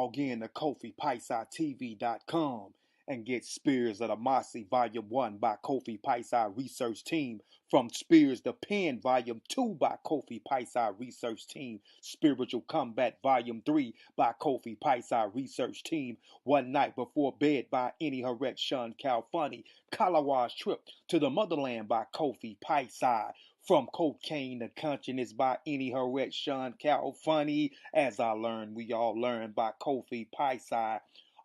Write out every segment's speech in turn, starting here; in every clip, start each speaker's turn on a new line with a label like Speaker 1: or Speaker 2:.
Speaker 1: log in to KofiPaisaTV.com and get Spears of the Mossy Volume 1 by Kofi Paisa Research Team, From Spears the Pen Volume 2 by Kofi Paisa Research Team, Spiritual Combat Volume 3 by Kofi Paisa Research Team, One Night Before Bed by Any Harret Shawn Calfunny, Kalawa's Trip to the Motherland by Kofi Paisa, From Cocaine to Consciousness by Any Harret Shawn Calfunny, As I Learned, We All Learn by Kofi Paisa.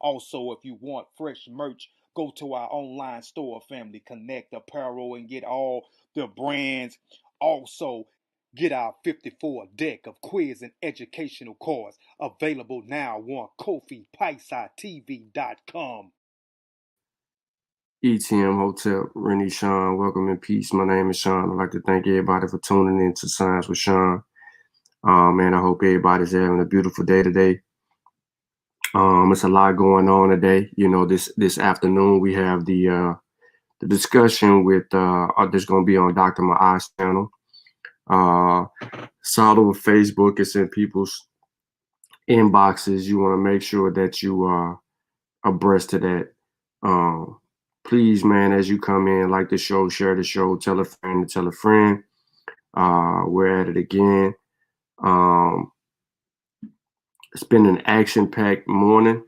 Speaker 1: Also, if you want fresh merch, go to our online store, Family Connect Apparel, and get all the brands. Also, get our 54 deck of quiz and educational cards available now on KofiPaisaTV.com.
Speaker 2: ETM Hotel, Rennie Shawn, welcome in peace. My name is Shawn. I'd like to thank everybody for tuning in to Science with Shawn. Man, I hope everybody's having a beautiful day today. It's a lot going on today. You know, this afternoon we have the discussion with that's going to be on Dr. Mrna's channel. Saw it over Facebook. It's in people's inboxes. You want to make sure that you are abreast of that. Please, man, as you come in, like the show, share the show, tell a friend to tell a friend. We're at it again. It's been an action-packed morning.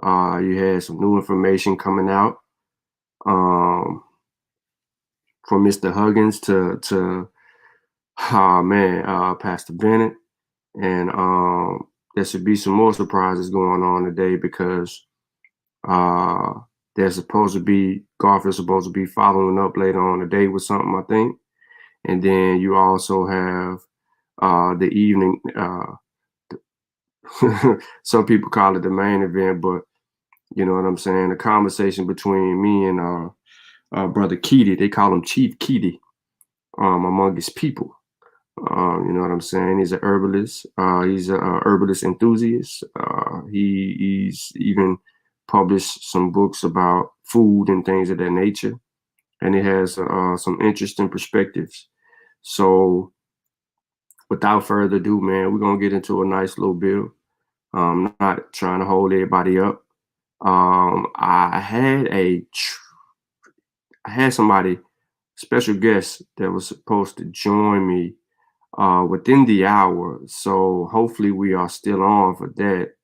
Speaker 2: You had some new information coming out from Mr. Huggins to Pastor Bennett. And there should be some more surprises going on today because there's supposed to be, Garth is supposed to be following up later on today with something, I think. And then you also have the evening, some people call it the main event, but you know what I'm saying? The conversation between me and Brother Keedy, they call him Chief Keedy, among his people. You know what I'm saying? He's an herbalist. He's a herbalist enthusiast. He's even published some books about food and things of that nature. And he has some interesting perspectives. So without further ado, man, we're going to get into a nice little bill. I'm not trying to hold everybody up. I had somebody, special guest, that was supposed to join me within the hour. So hopefully we are still on for that.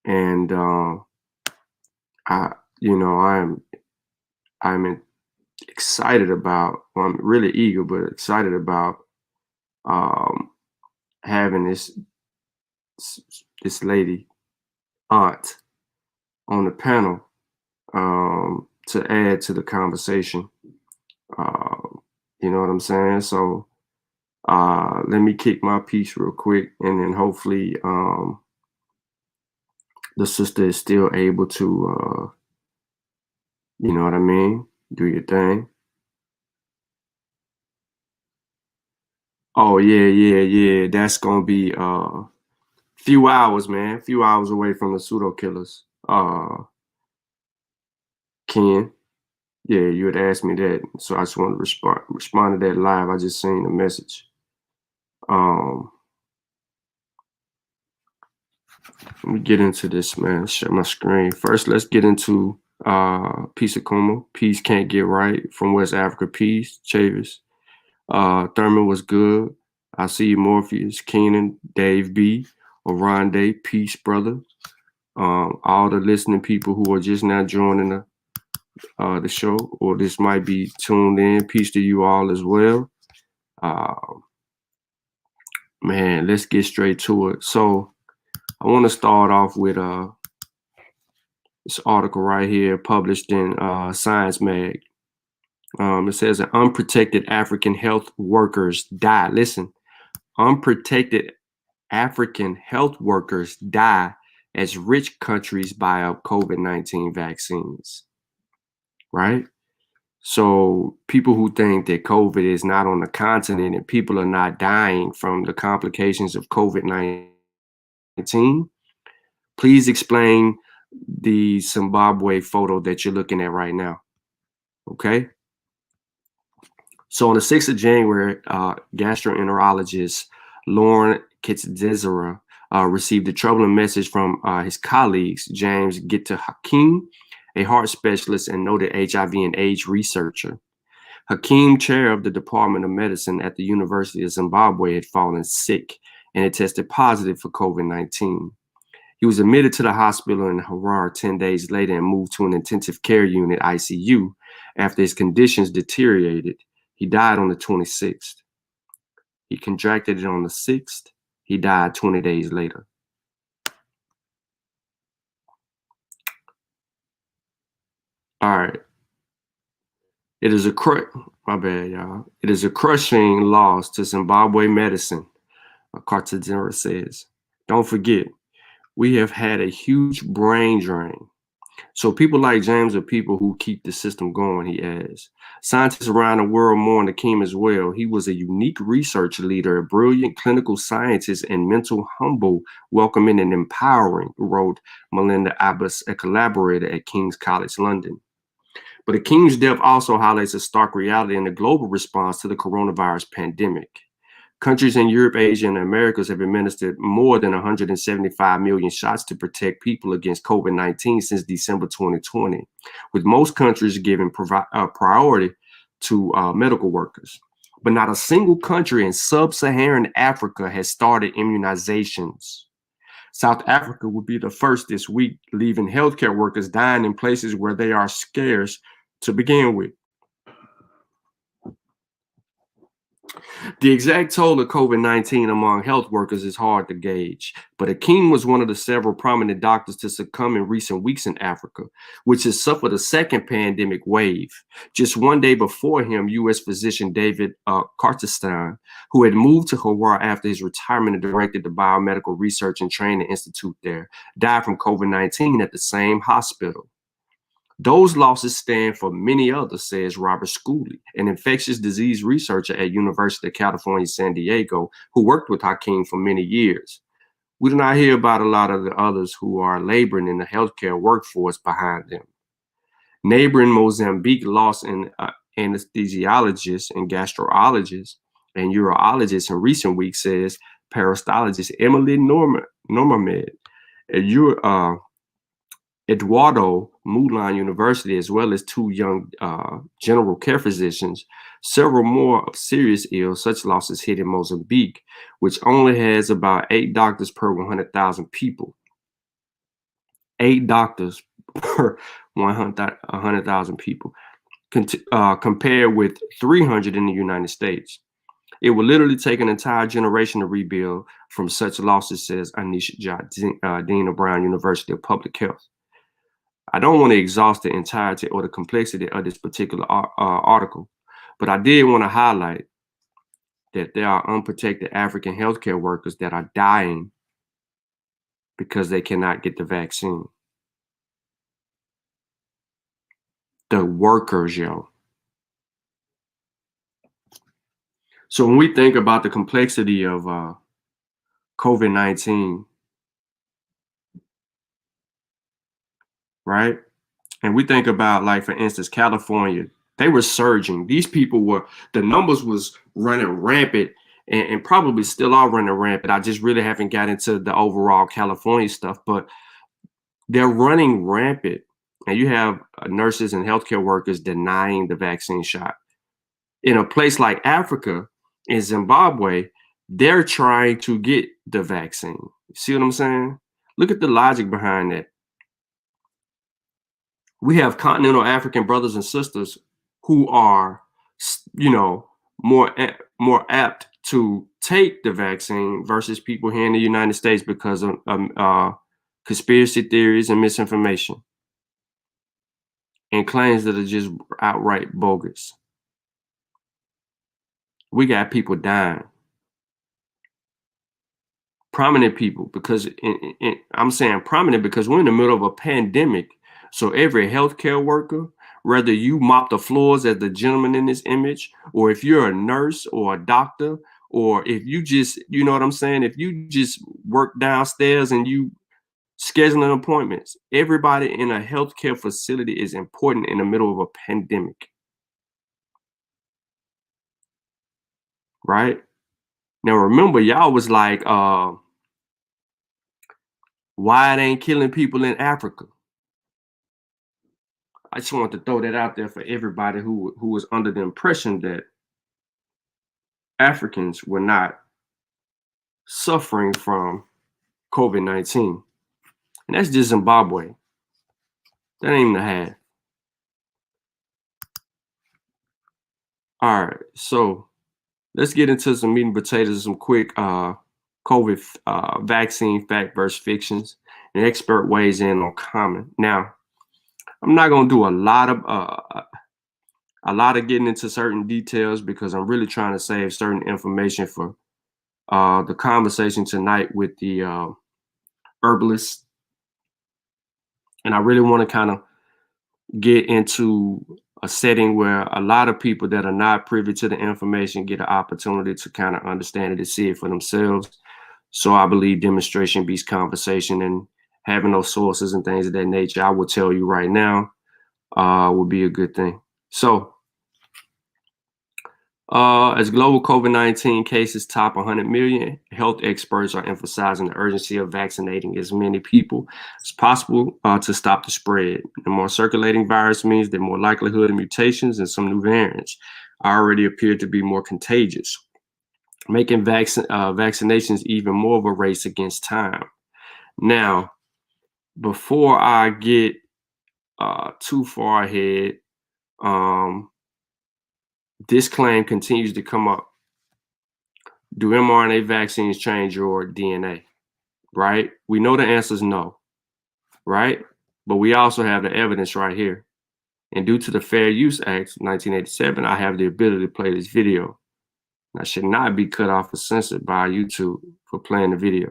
Speaker 2: And I'm excited about, well, I'm really eager, but excited about having this lady, aunt, on the panel to add to the conversation. You know what I'm saying? So let me kick my piece real quick, and then hopefully the sister is still able to, you know what I mean, do your thing. Oh, yeah. That's going to be few hours, man. Few hours away from the pseudo killers. Ken, yeah, you had asked me that, so I just wanted to respond to that live. I just seen the message. Let me get into this, man. Share my screen. First, let's get into Peace Akuma. Peace Can't Get Right from West Africa. Peace, Chavis. Thurman was good. I see you, Morpheus, Keenan, Dave B, Oronde. Peace, brother. All the listening people who are just now joining the show, or this might be tuned in. Peace to you all as well. Man, let's get straight to it. So I want to start off with this article right here, published in Science Mag. It says that unprotected African health workers die. Listen, unprotected African health workers die as rich countries buy up COVID-19 vaccines. Right? So people who think that COVID is not on the continent and people are not dying from the complications of COVID-19, please explain the Zimbabwe photo that you're looking at right now. Okay? So on the 6th of January, gastroenterologist Lauren Kitszera received a troubling message from his colleagues, James Gitta Hakim, a heart specialist and noted HIV and AIDS researcher. Hakim, chair of the Department of Medicine at the University of Zimbabwe, had fallen sick and had tested positive for COVID-19. He was admitted to the hospital in Harare 10 days later and moved to an intensive care unit, ICU, after his conditions deteriorated. He died on the 26th. He contracted it on the 6th. He died 20 days later. All right. It is a It is a crushing loss to Zimbabwe medicine, Cartagena says. Don't forget, we have had a huge brain drain. So people like James are people who keep the system going, he adds. Scientists around the world mourn Hakim as well. He was a unique research leader, a brilliant clinical scientist, and mental humble, welcoming and empowering, wrote Melinda Abbas, a collaborator at King's College London. But Hakim's death also highlights a stark reality in the global response to the coronavirus pandemic. Countries in Europe, Asia, and the Americas have administered more than 175 million shots to protect people against COVID-19 since December 2020, with most countries giving priority to medical workers. But not a single country in sub-Saharan Africa has started immunizations. South Africa will be the first this week, leaving healthcare workers dying in places where they are scarce to begin with. The exact toll of COVID-19 among health workers is hard to gauge, but Hakim was one of the several prominent doctors to succumb in recent weeks in Africa, which has suffered a second pandemic wave. Just one day before him, U.S. physician David Kartestein, who had moved to Harare after his retirement and directed the Biomedical Research and Training Institute there, died from COVID-19 at the same hospital. Those losses stand for many others, says Robert Schooley, an infectious disease researcher at University of California, San Diego, who worked with Hakim for many years. We do not hear about a lot of the others who are laboring in the healthcare workforce behind them. Neighboring Mozambique lost an anesthesiologist and gastrologist and urologist in recent weeks, says parasitologist Emily Normamed. Eduardo Moulin University, as well as two young general care physicians. Several more of serious ills, such losses hit in Mozambique, which only has about 8 doctors per 100,000 people. 8 doctors per 100,000 people, compared with 300 in the United States. It will literally take an entire generation to rebuild from such losses, says Anish Dean of Brown University of Public Health. I don't want to exhaust the entirety or the complexity of this particular article, but I did want to highlight that there are unprotected African healthcare workers that are dying because they cannot get the vaccine. The workers, yo. So when we think about the complexity of COVID-19, right? And we think about, like, for instance, California, they were surging. These people the numbers was running rampant and probably still are running rampant. I just really haven't got into the overall California stuff, but they're running rampant. And you have nurses and healthcare workers denying the vaccine shot. In a place like Africa, in Zimbabwe, they're trying to get the vaccine. See what I'm saying? Look at the logic behind that. We have continental African brothers and sisters who are, more apt to take the vaccine versus people here in the United States because of conspiracy theories and misinformation and claims that are just outright bogus. We got people dying. Prominent people, because I'm saying prominent because we're in the middle of a pandemic. So every healthcare worker, whether you mop the floors as the gentleman in this image, or if you're a nurse or a doctor, or if you just, you know what I'm saying, if you just work downstairs and you scheduling appointments, everybody in a healthcare facility is important in the middle of a pandemic. Right? Now remember, y'all was like, Why it ain't killing people in Africa? I just want to throw that out there for everybody who was under the impression that Africans were not suffering from COVID-19. And that's just Zimbabwe. That ain't even a half. All right, so let's get into some meat and potatoes, some quick COVID vaccine fact versus fictions. An expert weighs in on common. Now, I'm not gonna do a lot of getting into certain details because I'm really trying to save certain information for the conversation tonight with the herbalist, and I really want to kind of get into a setting where a lot of people that are not privy to the information get an opportunity to kind of understand it and see it for themselves. So I believe demonstration beats conversation, and having those sources and things of that nature, I will tell you right now, would be a good thing. So as global COVID-19 cases top 100 million, health experts are emphasizing the urgency of vaccinating as many people as possible to stop the spread. The more circulating virus means the more likelihood of mutations, and some new variants already appear to be more contagious, making vaccinations even more of a race against time. Now, before I get too far ahead, this claim continues to come up. Do mRNA vaccines change your DNA? Right? We know the answer is no, right? But we also have the evidence right here. And due to the Fair Use Act 1987, I have the ability to play this video. And I should not be cut off or censored by YouTube for playing the video.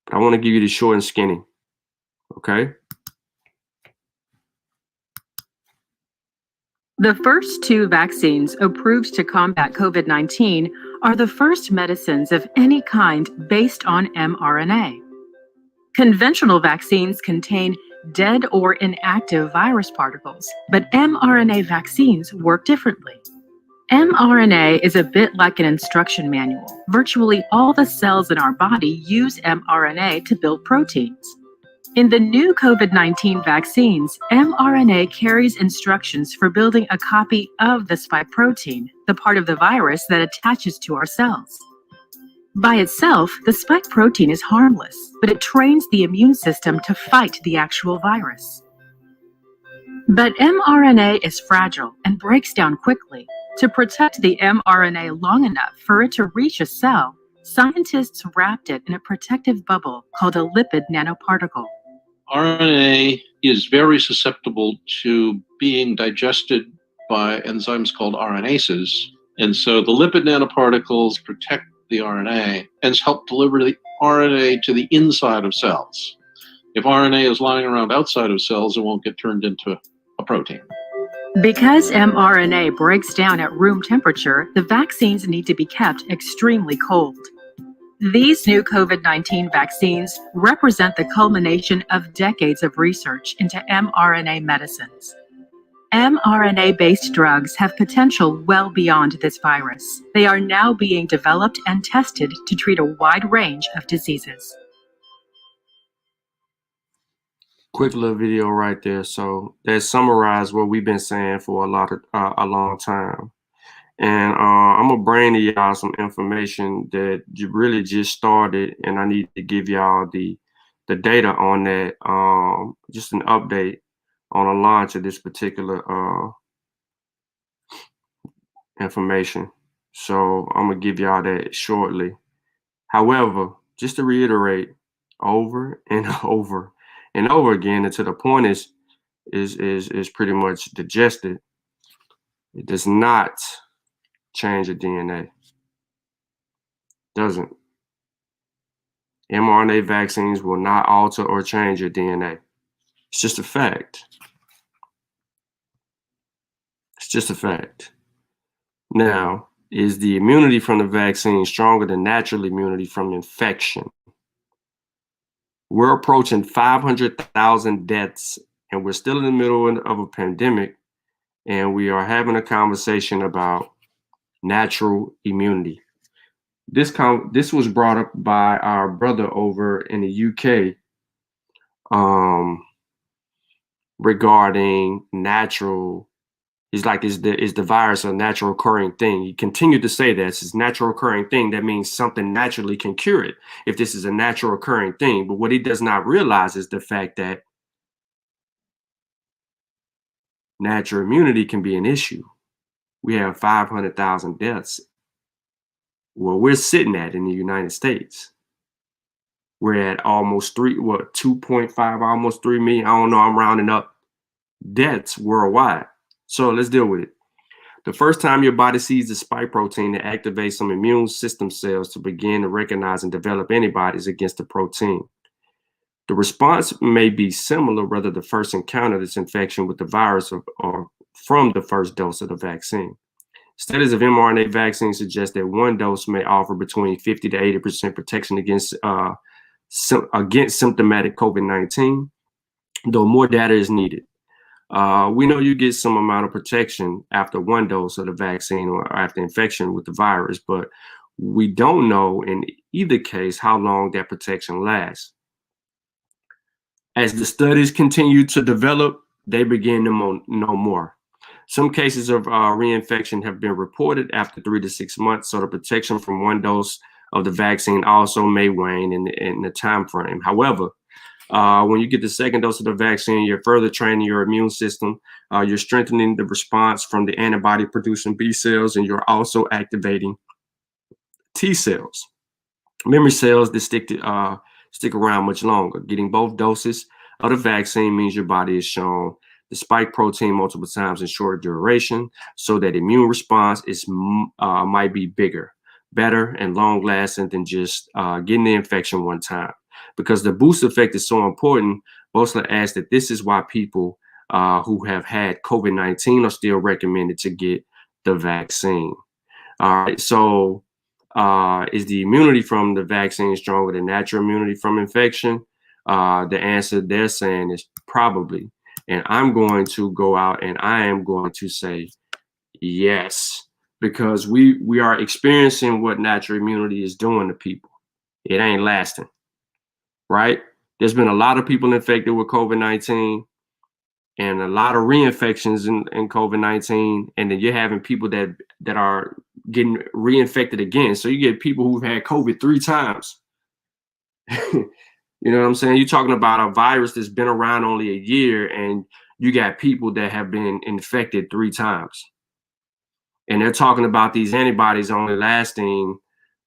Speaker 2: But I want to give you the short and skinny, okay?
Speaker 3: The first two vaccines approved to combat COVID-19 are the first medicines of any kind based on mRNA. Conventional vaccines contain dead or inactive virus particles, but mRNA vaccines work differently. mRNA is a bit like an instruction manual. Virtually all the cells in our body use mRNA to build proteins. In the new COVID-19 vaccines, mRNA carries instructions for building a copy of the spike protein, the part of the virus that attaches to our cells. By itself, the spike protein is harmless, but it trains the immune system to fight the actual virus. But mRNA is fragile and breaks down quickly. To protect the mRNA long enough for it to reach a cell, scientists wrapped it in a protective bubble called a lipid nanoparticle.
Speaker 4: RNA is very susceptible to being digested by enzymes called RNases. And so the lipid nanoparticles protect the RNA and help deliver the RNA to the inside of cells. If RNA is lying around outside of cells, it won't get turned into a protein.
Speaker 3: Because mRNA breaks down at room temperature, the vaccines need to be kept extremely cold. These new COVID-19 vaccines represent the culmination of decades of research into mRNA medicines. mRNA-based drugs have potential well beyond this virus. They are now being developed and tested to treat a wide range of diseases.
Speaker 2: Quick little video right there. So that summarized what we've been saying for a long time. And I'm gonna bring to y'all some information that really just started, and I need to give y'all the data on that. Just an update on the launch of this particular information. So I'm gonna give y'all that shortly. However, just to reiterate over and over and over again until the point is pretty much digested, it does not change your DNA. Doesn't. mRNA vaccines will not alter or change your DNA. It's just a fact. It's just a fact. Now, is the immunity from the vaccine stronger than natural immunity from infection? We're approaching 500,000 deaths, and we're still in the middle of a pandemic, and we are having a conversation about natural immunity. This was brought up by our brother over in the UK, regarding natural. He's like, is the virus a natural occurring thing? He continued to say that it's a natural occurring thing. That means something naturally can cure it if this is a natural occurring thing. But what he does not realize is the fact that natural immunity can be an issue. We have 500,000 deaths. Well, we're sitting at in the United States. We're at almost 2.5, almost 3 million. I don't know, I'm rounding up deaths worldwide. So let's deal with it. The first time your body sees the spike protein, it activates some immune system cells to begin to recognize and develop antibodies against the protein. The response may be similar whether the first encounter this infection with the virus or from the first dose of the vaccine. Studies of mRNA vaccines suggest that one dose may offer between 50 to 80% protection against symptomatic COVID-19, though more data is needed. We know you get some amount of protection after one dose of the vaccine or after infection with the virus, but we don't know in either case how long that protection lasts. As the studies continue to develop, they begin to know more. Some cases of reinfection have been reported after 3 to 6 months, so the protection from one dose of the vaccine also may wane in the time frame. However, when you get the second dose of the vaccine, you're further training your immune system. You're strengthening the response from the antibody producing B cells, and you're also activating T cells, memory cells that stick around much longer. Getting both doses of the vaccine means your body is shown the spike protein multiple times in short duration, so that immune response might be bigger, better, and long lasting than just getting the infection one time. Because the boost effect is so important, Boesler asks that this is why people who have had COVID-19 are still recommended to get the vaccine. All right, so is the immunity from the vaccine stronger than natural immunity from infection? The answer they're saying is probably. And I'm going to go out and I am going to say yes, because we are experiencing what natural immunity is doing to people. It ain't lasting. Right? There's been a lot of people infected with COVID-19 and a lot of reinfections in COVID-19. And then you're having people that are getting reinfected again. So you get people who've had COVID 3 times. You know what I'm saying? You're talking about a virus that's been around only a year, and you got people that have been infected 3 times. And they're talking about these antibodies only lasting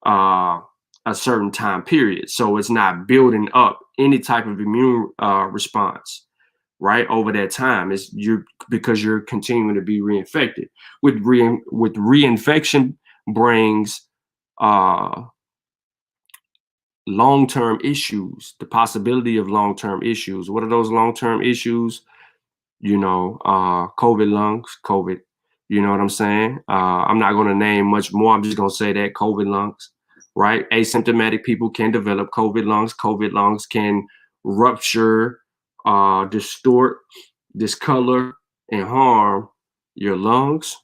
Speaker 2: a certain time period. So it's not building up any type of immune response, right, over that time. It's because you're continuing to be reinfected. With reinfection brings long-term issues, the possibility of long-term issues. What are those long-term issues? COVID lungs, COVID, you know what I'm saying? I'm not going to name much more. I'm just going to say that COVID lungs, right? Asymptomatic people can develop COVID lungs. COVID lungs can rupture, distort, discolor, and harm your lungs,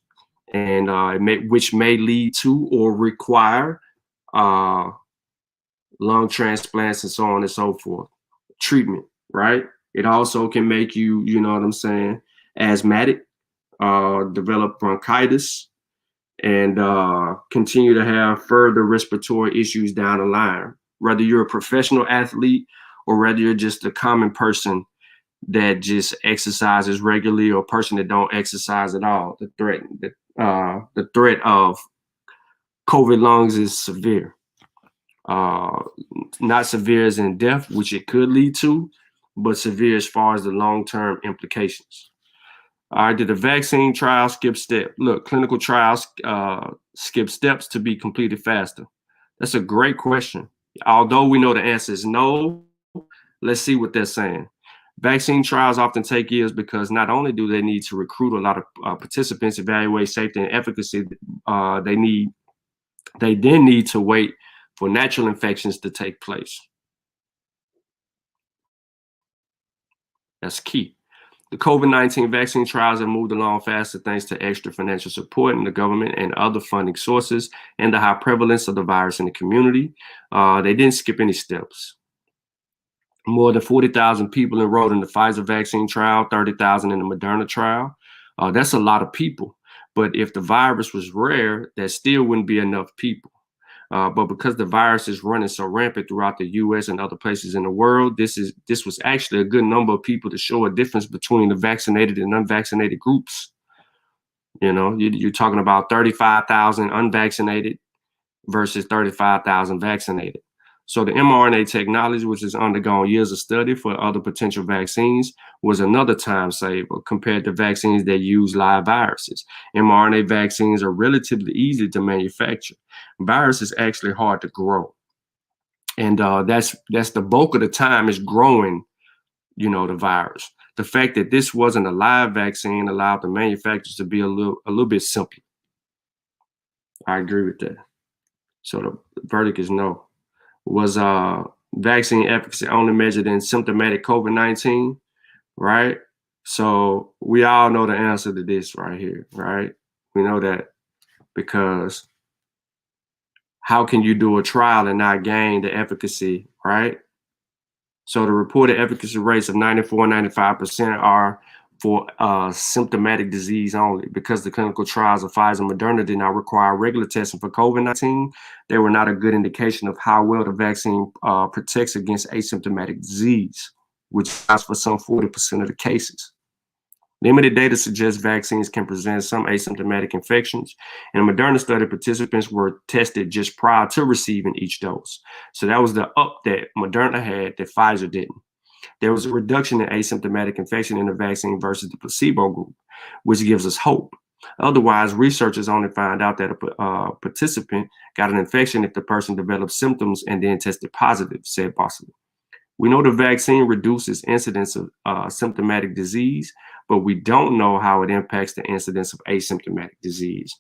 Speaker 2: and which may lead to or require lung transplants and so on and so forth. Treatment, right? It also can make you, you know what I'm saying, asthmatic, develop bronchitis, and continue to have further respiratory issues down the line. Whether you're a professional athlete or whether you're just a common person that just exercises regularly or a person that don't exercise at all, the threat of COVID lungs is severe. Not severe as in death, which it could lead to, but severe as far as the long-term implications. All right, did the vaccine trial skip step? Look, clinical trials skip steps to be completed faster. That's a great question. Although we know the answer is no, let's see what they're saying. Vaccine trials often take years because not only do they need to recruit a lot of participants, evaluate safety and efficacy, they then need to wait for natural infections to take place. That's key. The COVID-19 vaccine trials have moved along faster thanks to extra financial support in the government and other funding sources and the high prevalence of the virus in the community. They didn't skip any steps. More than 40,000 people enrolled in the Pfizer vaccine trial, 30,000 in the Mrna trial. That's a lot of people. But if the virus was rare, that still wouldn't be enough people. But because the virus is running so rampant throughout the U.S. and other places in the world, this was actually a good number of people to show a difference between the vaccinated and unvaccinated groups. You know, you're talking about 35,000 unvaccinated versus 35,000 vaccinated. So the mRNA technology, which has undergone years of study for other potential vaccines, was another time saver compared to vaccines that use live viruses. mRNA vaccines are relatively easy to manufacture. Virus is actually hard to grow. And that's the bulk of the time is growing, you know, the virus. The fact that this wasn't a live vaccine allowed the manufacturers to be a little bit simpler. I agree with that. So the verdict is no. Was vaccine efficacy only measured in symptomatic COVID-19, right? So we all know the answer to this right here, right? We know that because how can you do a trial and not gain the efficacy, right? So the reported efficacy rates of 94 and 95% are for symptomatic disease only. Because the clinical trials of Pfizer and Mrna did not require regular testing for COVID-19, they were not a good indication of how well the vaccine protects against asymptomatic disease, which accounts for some 40% of the cases. Limited data suggests vaccines can present some asymptomatic infections. In the Mrna study, participants were tested just prior to receiving each dose. So that was the up that Mrna had that Pfizer didn't. There was a reduction in asymptomatic infection in the vaccine versus the placebo group, which gives us hope. Otherwise, researchers only find out that a participant got an infection if the person developed symptoms and then tested positive, said Boston. We know the vaccine reduces incidence of symptomatic disease, but we don't know how it impacts the incidence of asymptomatic disease.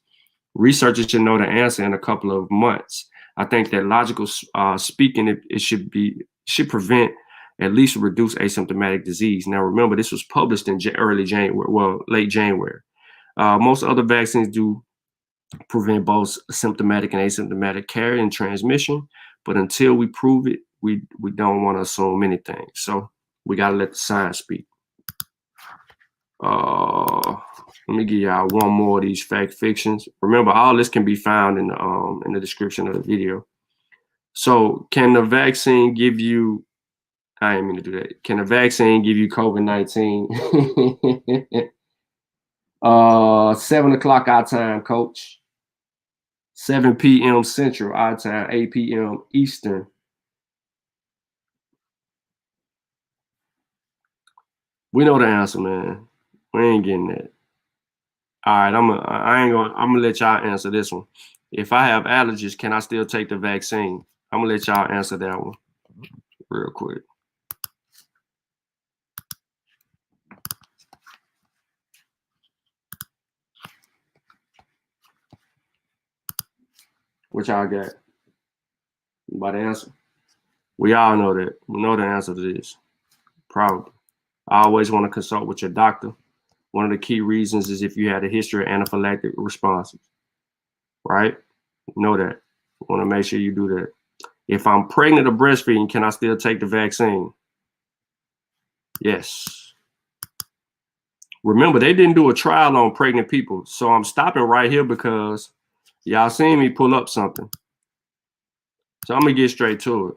Speaker 2: Researchers should know the answer in a couple of months. I think that logical speaking, it should prevent, at least reduce asymptomatic disease. Now, remember, this was published in late January. Most other vaccines do prevent both symptomatic and asymptomatic carrier and transmission, but until we prove it, we don't want to assume anything. So we got to let the science speak. Let me give y'all one more of these fact fictions. Remember, all this can be found in the description of the video. So can the vaccine give you, I didn't mean to do that. Can a vaccine give you COVID-19? 7 o'clock our time, coach. 7 p.m. Central our time, 8 p.m. Eastern. We know the answer, man. We ain't getting that. All right, I'm gonna let y'all answer this one. If I have allergies, can I still take the vaccine? I'm gonna let y'all answer that one real quick. What y'all got? By the answer? We all know that. We know the answer to this. Probably. I always want to consult with your doctor. One of the key reasons is if you had a history of anaphylactic responses, right? You know that. You want to make sure you do that. If I'm pregnant or breastfeeding, can I still take the vaccine? Yes. Remember, they didn't do a trial on pregnant people. So I'm stopping right here because y'all seen me pull up something. So I'm going to get straight to it.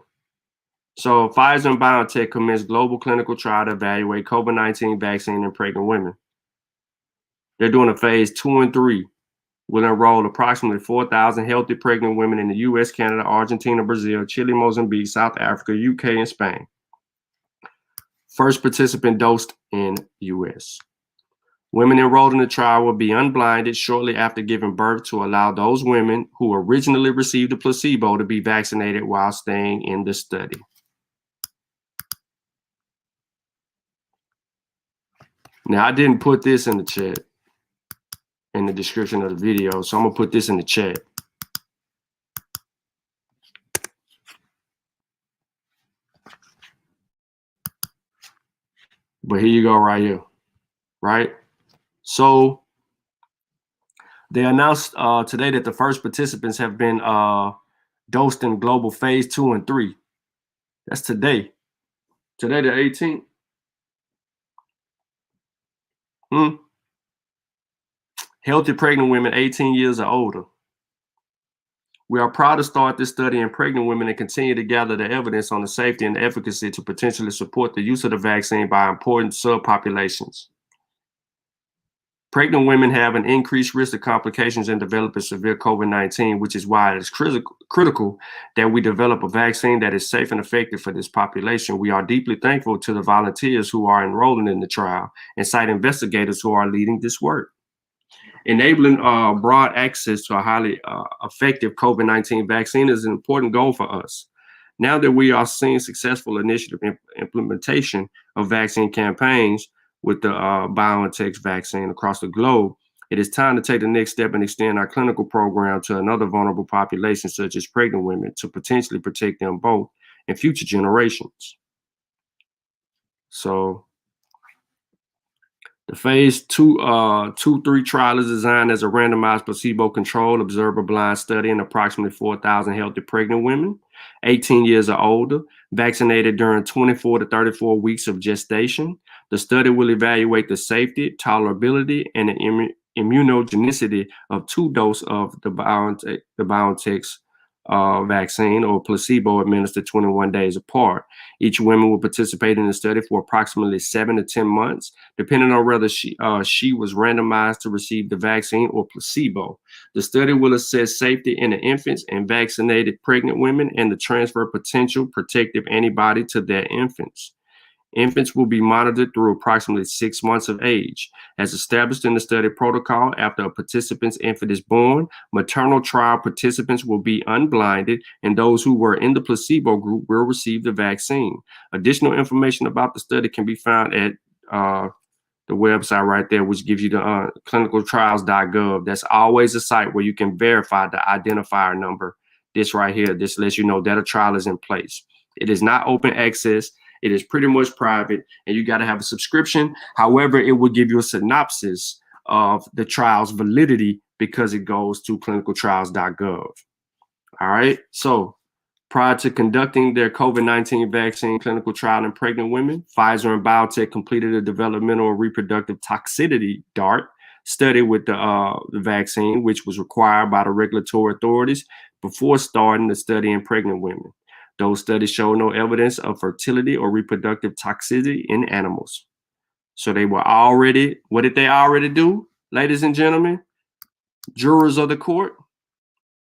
Speaker 2: So Pfizer and BioNTech commenced global clinical trial to evaluate COVID-19 vaccine in pregnant women. They're doing a phase 2 and 3. Will enroll approximately 4,000 healthy pregnant women in the U.S., Canada, Argentina, Brazil, Chile, Mozambique, South Africa, UK, and Spain. First participant dosed in U.S. Women enrolled in the trial will be unblinded shortly after giving birth to allow those women who originally received a placebo to be vaccinated while staying in the study. Now, I didn't put this in the chat, in the description of the video, so I'm going to put this in the chat. But here you go right here, right? So they announced today that the first participants have been dosed in global phase 2 and 3. That's today. Today the 18th. Healthy pregnant women 18 years or older. We are proud to start this study in pregnant women and continue to gather the evidence on the safety and efficacy to potentially support the use of the vaccine by important subpopulations. Pregnant women have an increased risk of complications and developing severe COVID-19, which is why it is critical that we develop a vaccine that is safe and effective for this population. We are deeply thankful to the volunteers who are enrolling in the trial and site investigators who are leading this work. Enabling broad access to a highly effective COVID-19 vaccine is an important goal for us. Now that we are seeing successful initiative implementation of vaccine campaigns with the BioNTech vaccine across the globe, it is time to take the next step and extend our clinical program to another vulnerable population, such as pregnant women, to potentially protect them both in future generations. So the phase 2/3 trial is designed as a randomized placebo-controlled observer blind study in approximately 4,000 healthy pregnant women, 18 years or older, vaccinated during 24 to 34 weeks of gestation. The study will evaluate the safety, tolerability, and the immunogenicity of 2 doses of the BioNTech's vaccine or placebo administered 21 days apart. Each woman will participate in the study for approximately 7 to 10 months, depending on whether she was randomized to receive the vaccine or placebo. The study will assess safety in the infants and vaccinated pregnant women and the transfer of potential protective antibody to their infants. Infants will be monitored through approximately 6 months of age. As established in the study protocol, after a participant's infant is born, maternal trial participants will be unblinded, and those who were in the placebo group will receive the vaccine. Additional information about the study can be found at the website right there, which gives you the clinicaltrials.gov. That's always a site where you can verify the identifier number. This right here, this lets you know that a trial is in place. It is not open access. It is pretty much private, and you got to have a subscription. However, it will give you a synopsis of the trial's validity because it goes to clinicaltrials.gov. All right. So prior to conducting their COVID-19 vaccine clinical trial in pregnant women, Pfizer and BioNTech completed a developmental and reproductive toxicity DART study with the vaccine, which was required by the regulatory authorities before starting the study in pregnant women. Those studies show no evidence of fertility or reproductive toxicity in animals. So they were already, what did they already do, ladies and gentlemen, jurors of the court?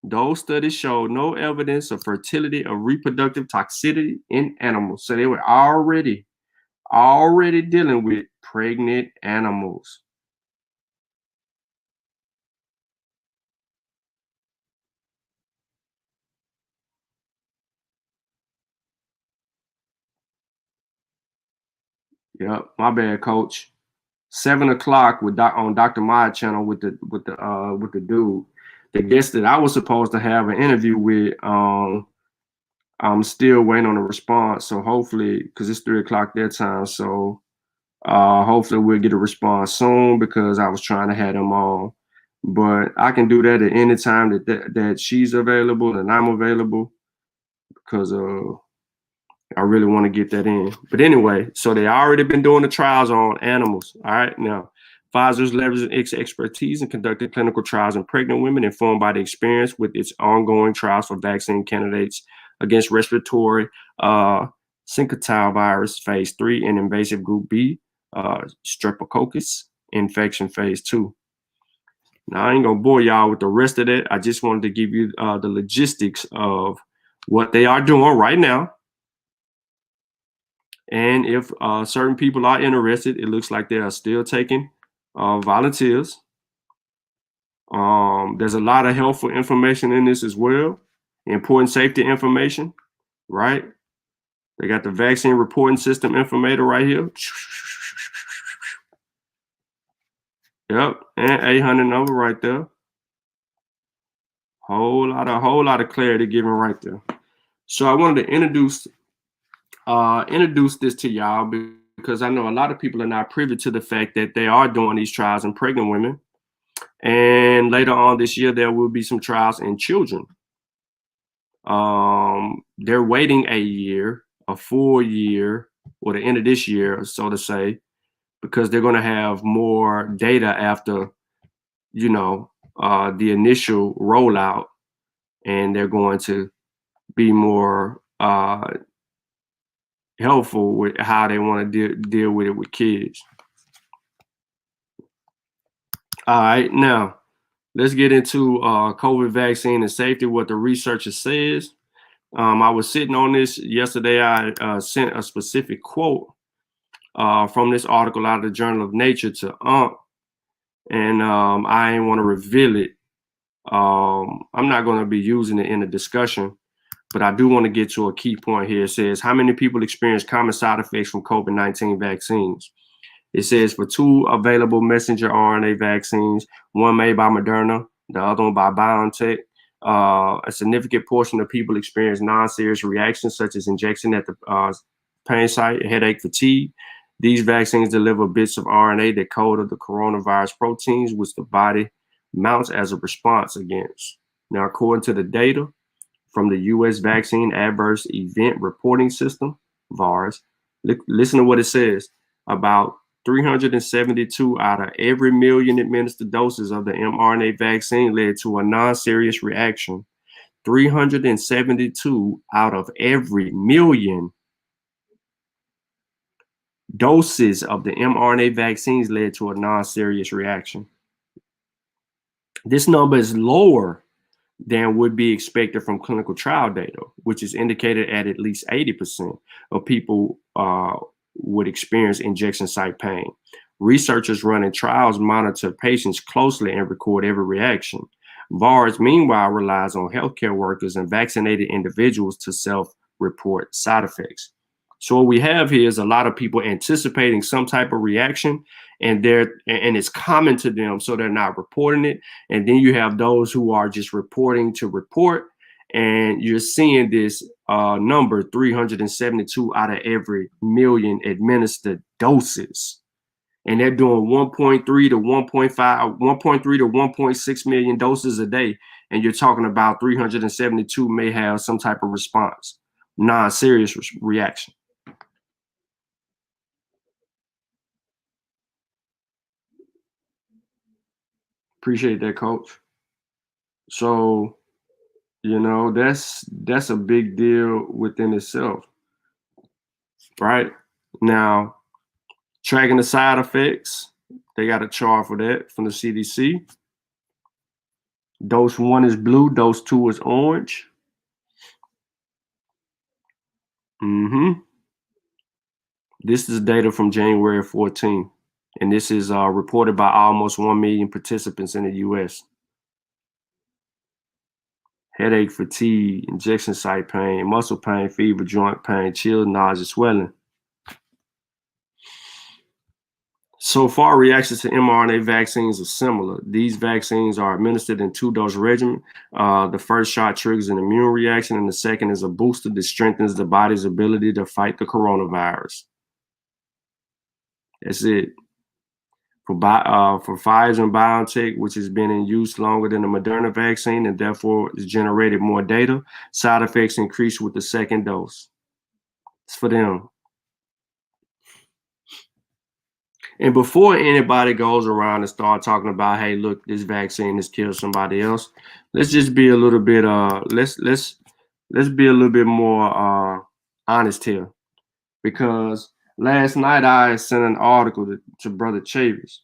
Speaker 2: Those studies showed no evidence of fertility or reproductive toxicity in animals. So they were already dealing with pregnant animals. Yep, my bad, coach. 7 o'clock on Dr. Maya channel with the dude, the guest that I was supposed to have an interview with. I'm still waiting on a response. So hopefully, because it's 3 o'clock their time, so hopefully we'll get a response soon because I was trying to have them on. But I can do that at any time that she's available and I'm available because I really want to get that in. But anyway, so they already been doing the trials on animals. All right. Now, Pfizer's leveraging its expertise and conducted clinical trials in pregnant women informed by the experience with its ongoing trials for vaccine candidates against respiratory syncytial virus phase 3 and invasive group B streptococcus infection phase 2. Now, I ain't going to bore y'all with the rest of that. I just wanted to give you the logistics of what they are doing right now. And if certain people are interested, it looks like they are still taking volunteers. There's a lot of helpful information in this as well. Important safety information, right? They got the vaccine reporting system informator right here. Yep, and 800 number right there. Whole lot of clarity given right there. So I wanted to introduce this to y'all because I know a lot of people are not privy to the fact that they are doing these trials in pregnant women. And later on this year, there will be some trials in children. They're waiting a full year or the end of this year, so to say, because they're going to have more data after, the initial rollout, and they're going to be more helpful with how they want to deal with it with kids. All right, now let's get into COVID vaccine and safety, what the researcher says. I was sitting on this yesterday. I sent a specific quote from this article out of the Journal of Nature to and I ain't want to reveal it. I'm not going to be using it in a discussion, but I do want to get to a key point here. It says, how many people experience common side effects from COVID-19 vaccines? It says for 2 available messenger RNA vaccines, one made by Mrna, the other one by BioNTech, a significant portion of people experience non-serious reactions such as injection at the pain site, headache, fatigue. These vaccines deliver bits of RNA that code the coronavirus proteins, which the body mounts as a response against. Now, according to the data from the U.S. Vaccine Adverse Event Reporting System, VARS, listen to what it says. About 372 out of every million administered doses of the mRNA vaccine led to a non-serious reaction. 372 out of every million doses of the mRNA vaccines led to a non-serious reaction. This number is lower than would be expected from clinical trial data, which is indicated at least 80% of people would experience injection site pain. Researchers running trials monitor patients closely and record every reaction. VARS, meanwhile, relies on healthcare workers and vaccinated individuals to self-report side effects. So what we have here is a lot of people anticipating some type of reaction, and it's common to them, so they're not reporting it. And then you have those who are just reporting to report, and you're seeing this number 372 out of every million administered doses. And they're doing 1.3 to 1.5, 1.3 to 1.6 million doses a day. And you're talking about 372 may have some type of response, non-serious reaction. Appreciate that, Coach. So, that's a big deal within itself, right? Now, tracking the side effects, they got a chart for that from the CDC. Dose 1 is blue, dose 2 is orange. This is data from January 14, and this is reported by almost 1 million participants in the U.S. Headache, fatigue, injection site pain, muscle pain, fever, joint pain, chills, nausea, swelling. So far, reactions to mRNA vaccines are similar. These vaccines are administered in 2-dose regimen. The first shot triggers an immune reaction, and the second is a booster that strengthens the body's ability to fight the coronavirus. That's it. For Pfizer and BioNTech, which has been in use longer than the Mrna vaccine and therefore has generated more data, side effects increase with the second dose. It's for them. And before anybody goes around and start talking about, hey, look, this vaccine has killed somebody else, let's just be a little bit let's be a little bit more honest here. Because last night I sent an article to Brother Chavis,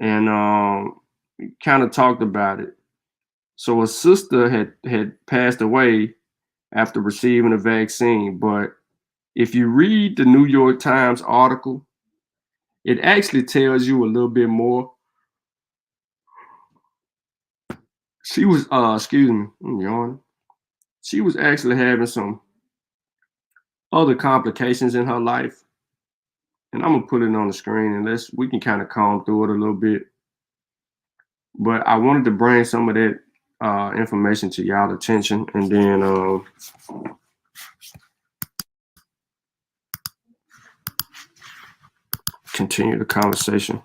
Speaker 2: and kind of talked about it. So a sister had passed away after receiving a vaccine, but if you read the New York Times article, it actually tells you a little bit more. She was, excuse me, I'm yawning. She was actually having some other complications in her life. And I'm gonna put it on the screen and we can kind of comb through it a little bit. But I wanted to bring some of that information to y'all's attention, and then continue the conversation.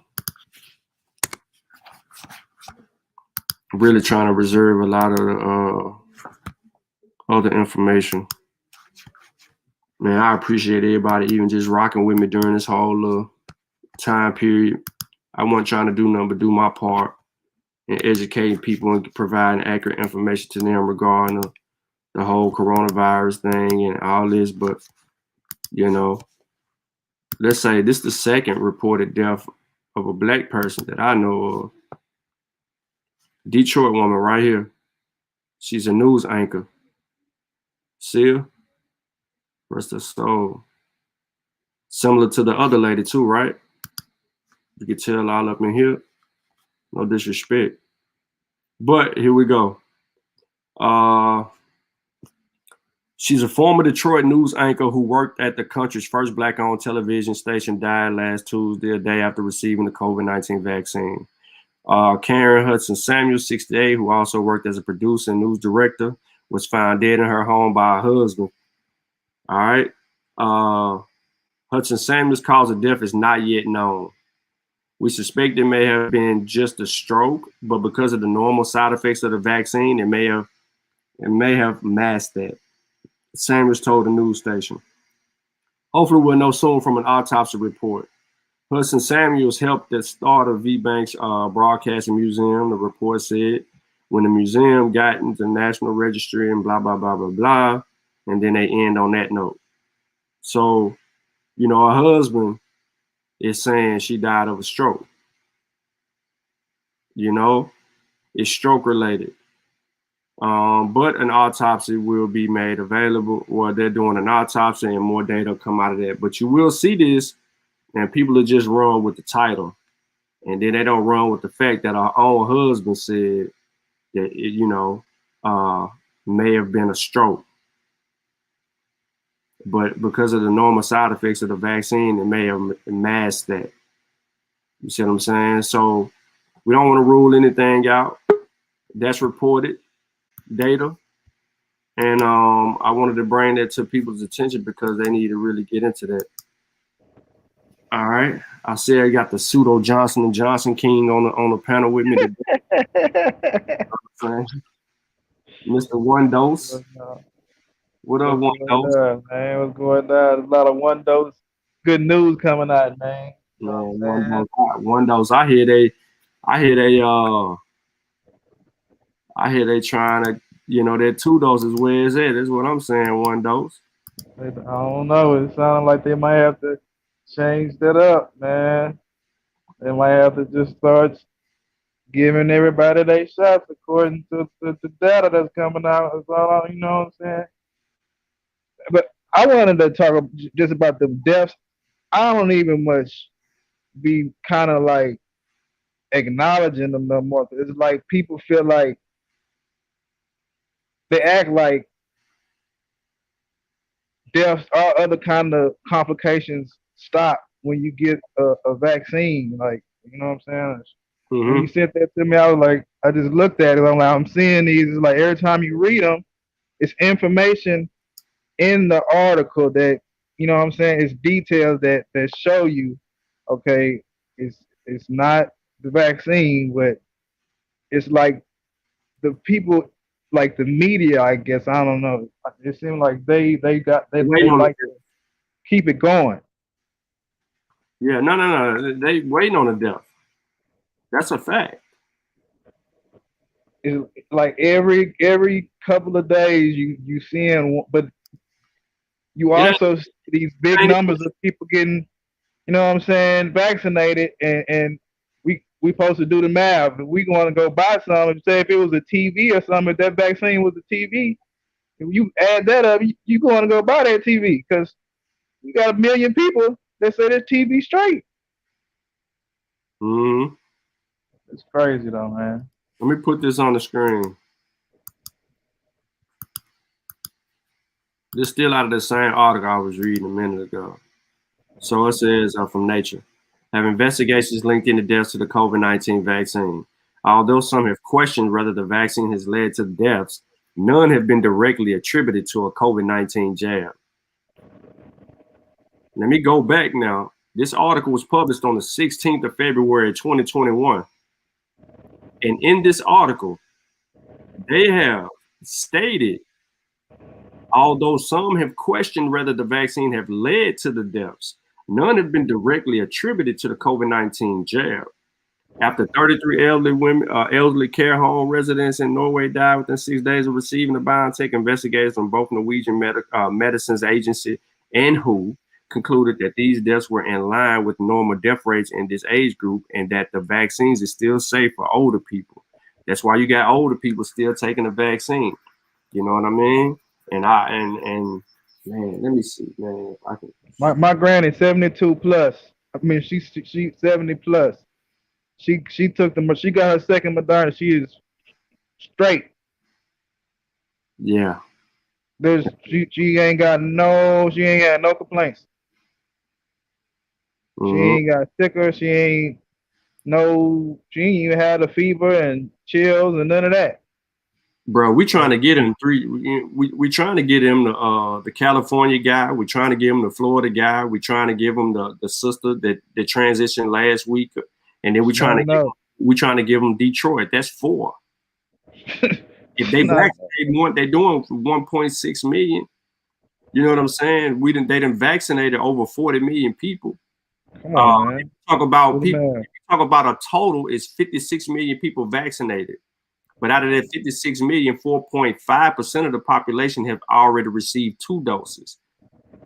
Speaker 2: I'm really trying to reserve a lot of the other information Man, I appreciate everybody even just rocking with me during this whole time period. I wasn't trying to do nothing but do my part in educating people and providing accurate information to them regarding the whole coronavirus thing and all this. But, you know, let's say this is the second reported death of a black person that I know of. Detroit woman right here. She's a news anchor. See her? Rest her soul. Similar to the other lady too, right? You can tell all up in here. No disrespect. But here we go. She's a former Detroit news anchor who worked at the country's first black-owned television station, died last Tuesday, a day after receiving the COVID-19 vaccine. Karen Hudson Samuels, 68, who also worked as a producer and news director, was found dead in her home by her husband. All right. Hudson Samuels' cause of death is not yet known. We suspect it may have been just a stroke, but because of the normal side effects of the vaccine, it may have masked that. Samuels told the news station. Hopefully we'll know soon from an autopsy report. Hudson Samuels helped the start of VBank's Broadcasting Museum, the report said, when the museum got into the National Registry and blah, blah, blah, blah, blah. And then they end on that note. So, you know, her husband is saying she died of a stroke. You know, it's stroke related. But an autopsy will be made available. Well, they're doing an autopsy and more data will come out of that. But you will see this, and people will just run with the title. And then they don't run with the fact that our own husband said that it, you know, may have been a stroke. But because of the normal side effects of the vaccine, it may have masked that. You see what I'm saying? So we don't want to rule anything out. That's reported data. And I wanted to bring that to people's attention because they need to really get into that. All right. I said I got the pseudo Johnson & Johnson King on the panel with me today. Mr. One Dose. What up, One Dose?
Speaker 5: Man, what's going on? There's a lot of One Dose good news coming out, man. You know
Speaker 2: One Dose. I hear they trying to, you know, that 2 doses. Where is it? That's what I'm saying. 1 dose.
Speaker 5: I don't know. It sounds like they might have to change that up, man. They might have to just start giving everybody their shots according to the data that's coming out. That's all, you know what I'm saying? But I wanted to talk just about the deaths. I don't even much be kind of like acknowledging them no more. It's like people feel like they act like deaths or other kind of complications stop when you get a vaccine. Like, you know what I'm saying?
Speaker 2: Mm-hmm.
Speaker 5: When you sent that to me, I was like, I just looked at it. I'm like, I'm seeing these. It's like every time you read them, it's information in the article that, you know what I'm saying, it's details that show you, okay, it's not the vaccine, but it's like the people, like the media, I guess, I don't know. It seems like they like to keep it going.
Speaker 2: Yeah, no. They waiting on the death. That's a fact.
Speaker 5: It's like every couple of days you seeing, but you also see these big numbers of people getting, you know what I'm saying, vaccinated, and we supposed to do the math. If we going to go buy something, say if it was a TV or something, if that vaccine was a TV, if you add that up, you going to go buy that TV because you got 1 million people that say this TV straight.
Speaker 2: Mm-hmm.
Speaker 5: It's crazy though, man.
Speaker 2: Let me put this on the screen. This is still out of the same article I was reading a minute ago. So it says from Nature, have investigations linked in the deaths to the COVID-19 vaccine. Although some have questioned whether the vaccine has led to deaths, none have been directly attributed to a COVID-19 jab. Let me go back now. This article was published on the 16th of February, 2021. And in this article, they have stated Although some have questioned whether the vaccine have led to the deaths, none have been directly attributed to the COVID-19 jab. After 33 elderly care home residents in Norway died within 6 days of receiving the BioNTech, investigators from both Norwegian Medicines Agency and WHO concluded that these deaths were in line with normal death rates in this age group and that the vaccines is still safe for older people. That's why you got older people still taking the vaccine. You know what I mean? And man, let me see, man. If I can.
Speaker 5: My granny 72 plus. I mean, she's 70 plus. She took she got her second Moderna. She is straight.
Speaker 2: Yeah.
Speaker 5: She ain't got no complaints. She ain't got sicker. She ain't even had a fever and chills and none of that.
Speaker 2: Bro, we trying to get him we trying to get him the California guy. We're trying to give him the Florida guy. We're trying to give him the sister that transitioned last week. And then we're trying to give him Detroit. That's 4. If they vaccinate, they're doing 1.6 million. You know what I'm saying? They done vaccinated over 40 million people.
Speaker 5: Come on, man.
Speaker 2: Talk about people. Talk about a total is 56 million people vaccinated. But out of that 56 million, 4.5% of the population have already received 2 doses.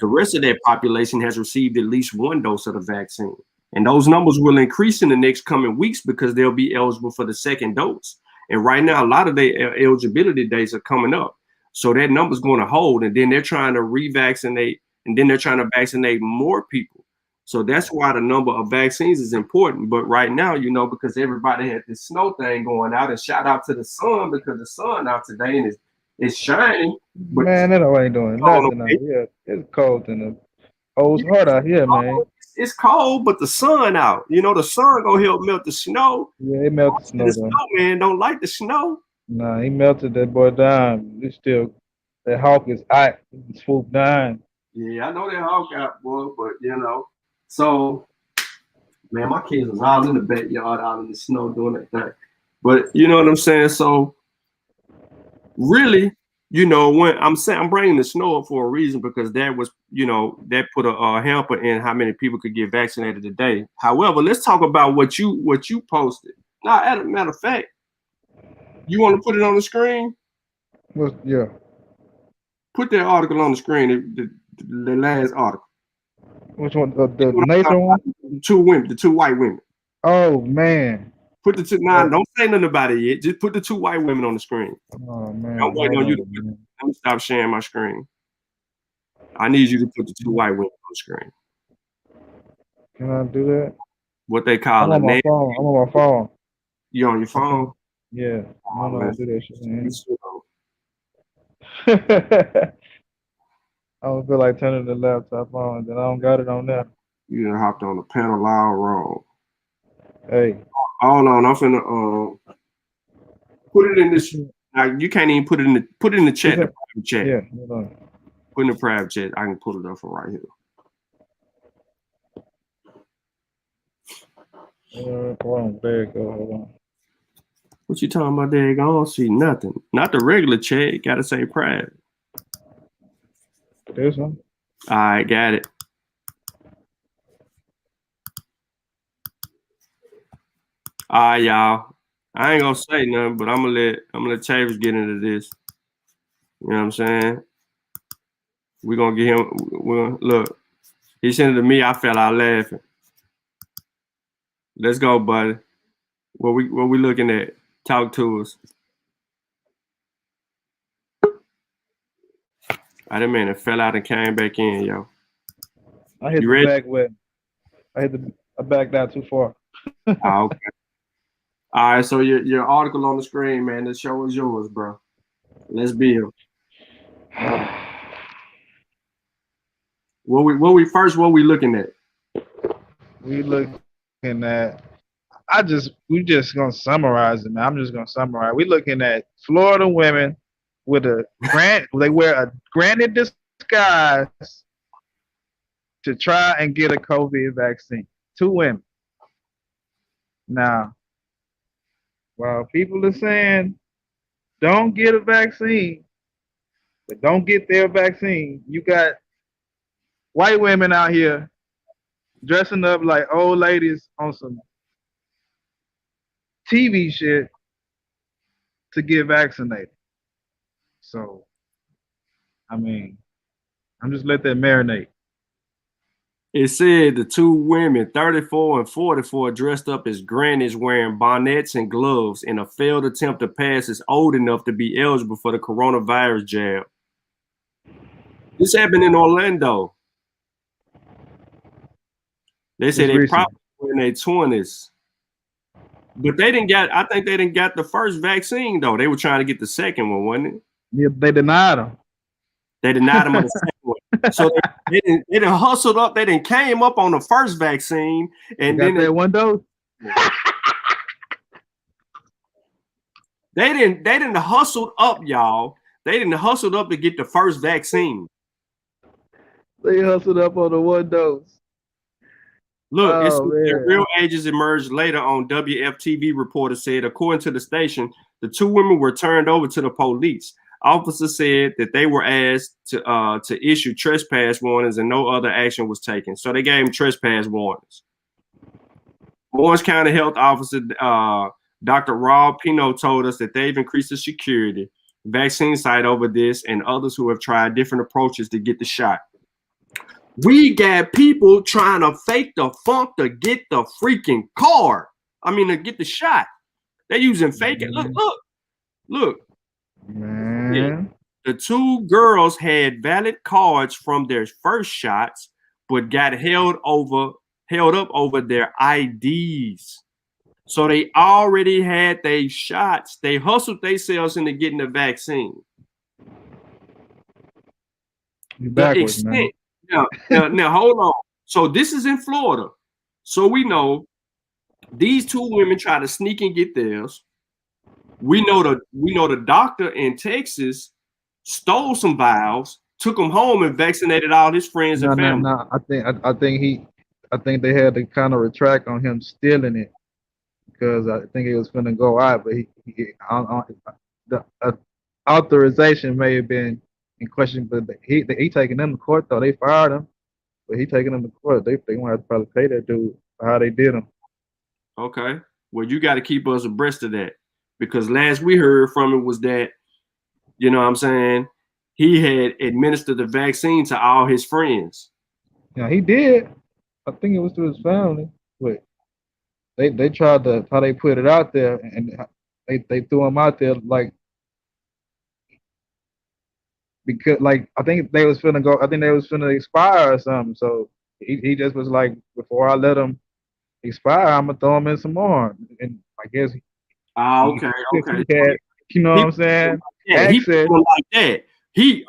Speaker 2: The rest of that population has received at least 1 dose of the vaccine. And those numbers will increase in the next coming weeks because they'll be eligible for the second dose. And right now, a lot of their eligibility dates are coming up. So that number's going to hold. And then they're trying to revaccinate, and then they're trying to vaccinate more people. So that's why the number of vaccines is important. But right now, you know, because everybody had this snow thing going out, and shout out to the sun because the sun out today and it's shining. But
Speaker 5: man, that ain't doing nothing out here. It's cold in the it's hard out here, man.
Speaker 2: It's cold, but the sun out. You know, the sun gonna help melt the snow.
Speaker 5: Yeah, it melted the snow.
Speaker 2: The snow man don't like the snow.
Speaker 5: Nah, he melted that boy down. It's still that hawk is out. He swooped down.
Speaker 2: Yeah, I know that hawk out, boy, but you know. So, man, my kids was all in the backyard, out in the snow doing that thing. But you know what I'm saying? So, really, you know, when I'm saying I'm bringing the snow up for a reason because that was, you know, that put a hamper in how many people could get vaccinated today. However, let's talk about what you posted. Now, as a matter of fact, you want to put it on the screen?
Speaker 5: Yeah.
Speaker 2: Put that article on the screen. The last article.
Speaker 5: Which one? The Nathan one?
Speaker 2: The 2 white women.
Speaker 5: Oh man.
Speaker 2: Put the 2. Nah, don't say nothing about it yet. Just put the 2 white women on the screen.
Speaker 5: Oh man.
Speaker 2: I'm waiting on you to let me stop sharing my screen. I need you to put the 2 white women on the screen.
Speaker 5: Can I do that?
Speaker 2: What they call
Speaker 5: I'm on my phone. I'm on my phone.
Speaker 2: You on your phone?
Speaker 5: Yeah. I don't know how to do that shit, man. I don't feel like turning the laptop on, then I don't got it on there.
Speaker 2: You done hopped on the panel all wrong.
Speaker 5: Hey.
Speaker 2: Hold on, I'm finna put it in this. Now you can't even put it in the chat. The private chat.
Speaker 5: Yeah, hold on.
Speaker 2: Put in the private chat. I can pull it up from right here.
Speaker 5: Hold on, there you go. Hold on.
Speaker 2: What you talking about there? I don't see nothing. Not the regular chat. Gotta say private.
Speaker 5: This one?
Speaker 2: All right, got it. All right, y'all. I ain't gonna say nothing, but I'm gonna let Chavis get into this. You know what I'm saying? We're gonna get him. Look, he sent it to me. I fell out laughing. Let's go, buddy. What we looking at? Talk to us. I didn't mean it fell out and came back in, yo.
Speaker 5: I hit the back with. I backed out too far.
Speaker 2: Oh, okay. All right, so your article on the screen, man. The show is yours, bro. Let's build. What we looking at?
Speaker 5: We looking at. We just gonna summarize it, man. I'm just gonna summarize. We looking at Florida women with a grant. They wear a granted disguise to try and get a COVID vaccine. 2 women. Now, while people are saying don't get a vaccine, that don't get their vaccine. You got white women out here dressing up like old ladies on some TV shit to get vaccinated. So, I mean, I'm just let that marinate.
Speaker 2: It said the two women, 34 and 44, dressed up as grannies wearing bonnets and gloves in a failed attempt to pass as old enough to be eligible for the coronavirus jab. This happened in Orlando. They said they probably were in their 20s. But they didn't get, I think they didn't get the first vaccine, though. They were trying to get the second one, wasn't it?
Speaker 5: Yeah, they denied them.
Speaker 2: They denied them on the second one. So they didn't hustled up. They didn't came up on the first vaccine. And then
Speaker 5: that one dose.
Speaker 2: They didn't hustle up, y'all. They didn't hustle up to get the first vaccine.
Speaker 5: They hustled up on the one dose.
Speaker 2: Look, their real ages emerged later on. WFTV reporter said, according to the station, the two women were turned over to the police. Officers said that they were asked to issue trespass warnings and no other action was taken. So they gave them trespass warnings. Orange County Health Officer Dr. Rob Pino told us that they've increased the security vaccine site over this and others who have tried different approaches to get the shot. We got people trying to fake the funk to get the freaking card. I mean, to get the shot. They're using fake. Look. Man. The two girls had valid cards from their first shots, but got held up over their IDs. So they already had their shots. They hustled themselves into getting the vaccine.
Speaker 5: You're backwards, man.
Speaker 2: Now, hold on. So this is in Florida. So we know these two women try to sneak and get theirs. We know the doctor in Texas stole some vials, took them home, and vaccinated all his friends and family.
Speaker 5: No. I think they had to kind of retract on him stealing it because I think it was going to go out, but the authorization may have been in question, but he taking them to court though. They fired him, but he taking them to court. They gonna have to probably pay that dude for how they did him.
Speaker 2: Okay, well you got to keep us abreast of that because last we heard from him was that, you know what I'm saying, he had administered the vaccine to all his friends.
Speaker 5: Yeah, he did. I think it was to his family, but they tried to how they put it out there, and they threw him out there like. Because I think they was finna expire or something. So he just was like, before I let him expire, I'm gonna throw him in some more. And I guess
Speaker 2: okay.
Speaker 5: You know what I'm saying?
Speaker 2: Yeah, he like that. He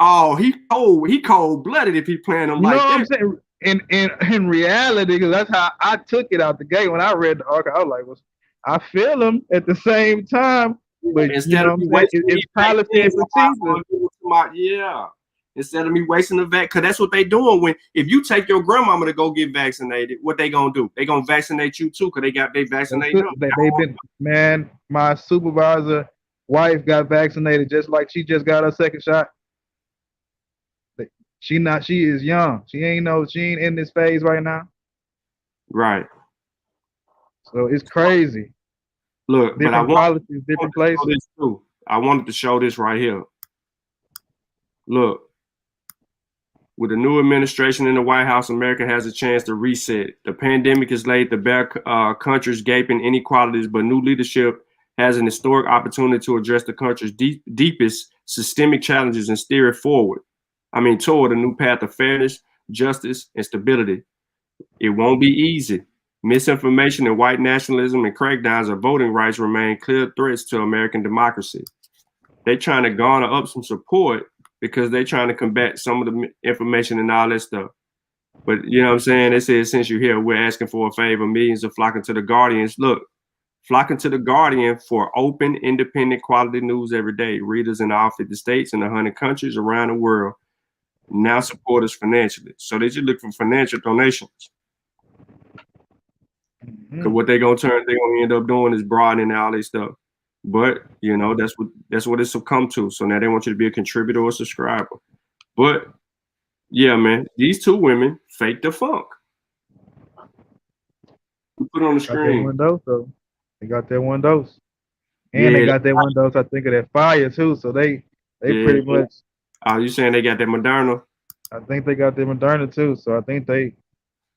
Speaker 2: cold blooded if he playing them like that.
Speaker 5: You know what I'm saying? In reality, because that's how I took it out the gate when I read the article. I was like, well, I feel him at the same time. But
Speaker 2: instead of me
Speaker 5: it's policy and procedure.
Speaker 2: Yeah. Instead of me wasting the vaccine, because that's what they doing if you take your grandmama to go get vaccinated, what they gonna do? They gonna vaccinate you too, because they vaccinated.
Speaker 5: Man, my supervisor wife got vaccinated just like she just got her second shot. She is young. She ain't in this phase right now.
Speaker 2: Right.
Speaker 5: So it's crazy.
Speaker 2: Look,
Speaker 5: different policies, different places.
Speaker 2: I wanted to show this right here. Look, with the new administration in the White House, America has a chance to reset. The pandemic has laid the bare country's gaping inequalities, but new leadership has an historic opportunity to address the country's deepest systemic challenges and steer it forward. Toward a new path of fairness, justice, and stability. It won't be easy. Misinformation and white nationalism and crackdowns of voting rights remain clear threats to American democracy. They're trying to garner up some support because they're trying to combat some of the information and all that stuff. But you know what I'm saying? They said, since you're here, we're asking for a favor. Millions are flocking to the Guardians. Look, flocking to the Guardian for open, independent, quality news every day. Readers in all 50 states and 100 countries around the world now support us financially. So they just look for financial donations. Because what they're gonna end up doing is broadening all this stuff. But you know, that's what it's come to. So now they want you to be a contributor or a subscriber. But yeah, man, these two women faked the funk. We put it on the
Speaker 5: Got that
Speaker 2: screen.
Speaker 5: one dose though. They got that one dose. And
Speaker 2: Yeah,
Speaker 5: they got that one dose, I think, of that fire too. So they pretty much.
Speaker 2: Oh, you saying they got that Moderna?
Speaker 5: I think they got that Moderna too. So I think they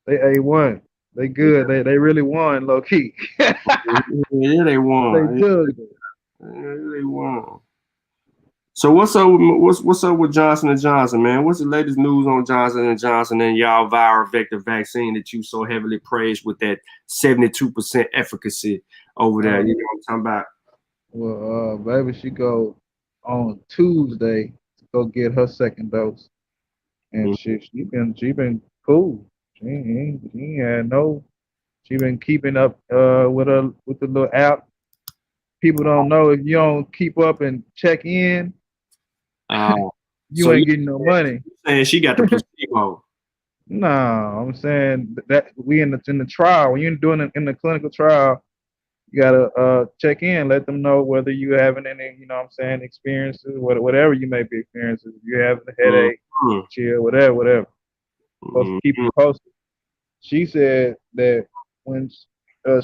Speaker 5: A1. They good.
Speaker 2: Yeah.
Speaker 5: They really won, low key.
Speaker 2: Yeah, they won.
Speaker 5: They dug it.
Speaker 2: Yeah, they won. So what's up with Johnson & Johnson, man? What's the latest news on Johnson & Johnson and y'all viral vector vaccine that you so heavily praised with that 72% efficacy over there? You know what I'm talking about?
Speaker 5: Well, baby, she go on Tuesday to go get her second dose, and she been cool. She ain't had no. She been keeping up with the little app. People don't know if you don't keep up and check in, you
Speaker 2: so
Speaker 5: ain't getting no money.
Speaker 2: Saying she got the placebo.
Speaker 5: No, I'm saying that we in the trial. When you're doing it in the clinical trial, you gotta check in, let them know whether you having any, you know what I'm saying, experiences, whatever you may be experiencing. If you're having a headache, chill, whatever. Supposed to keep you posted. She said that when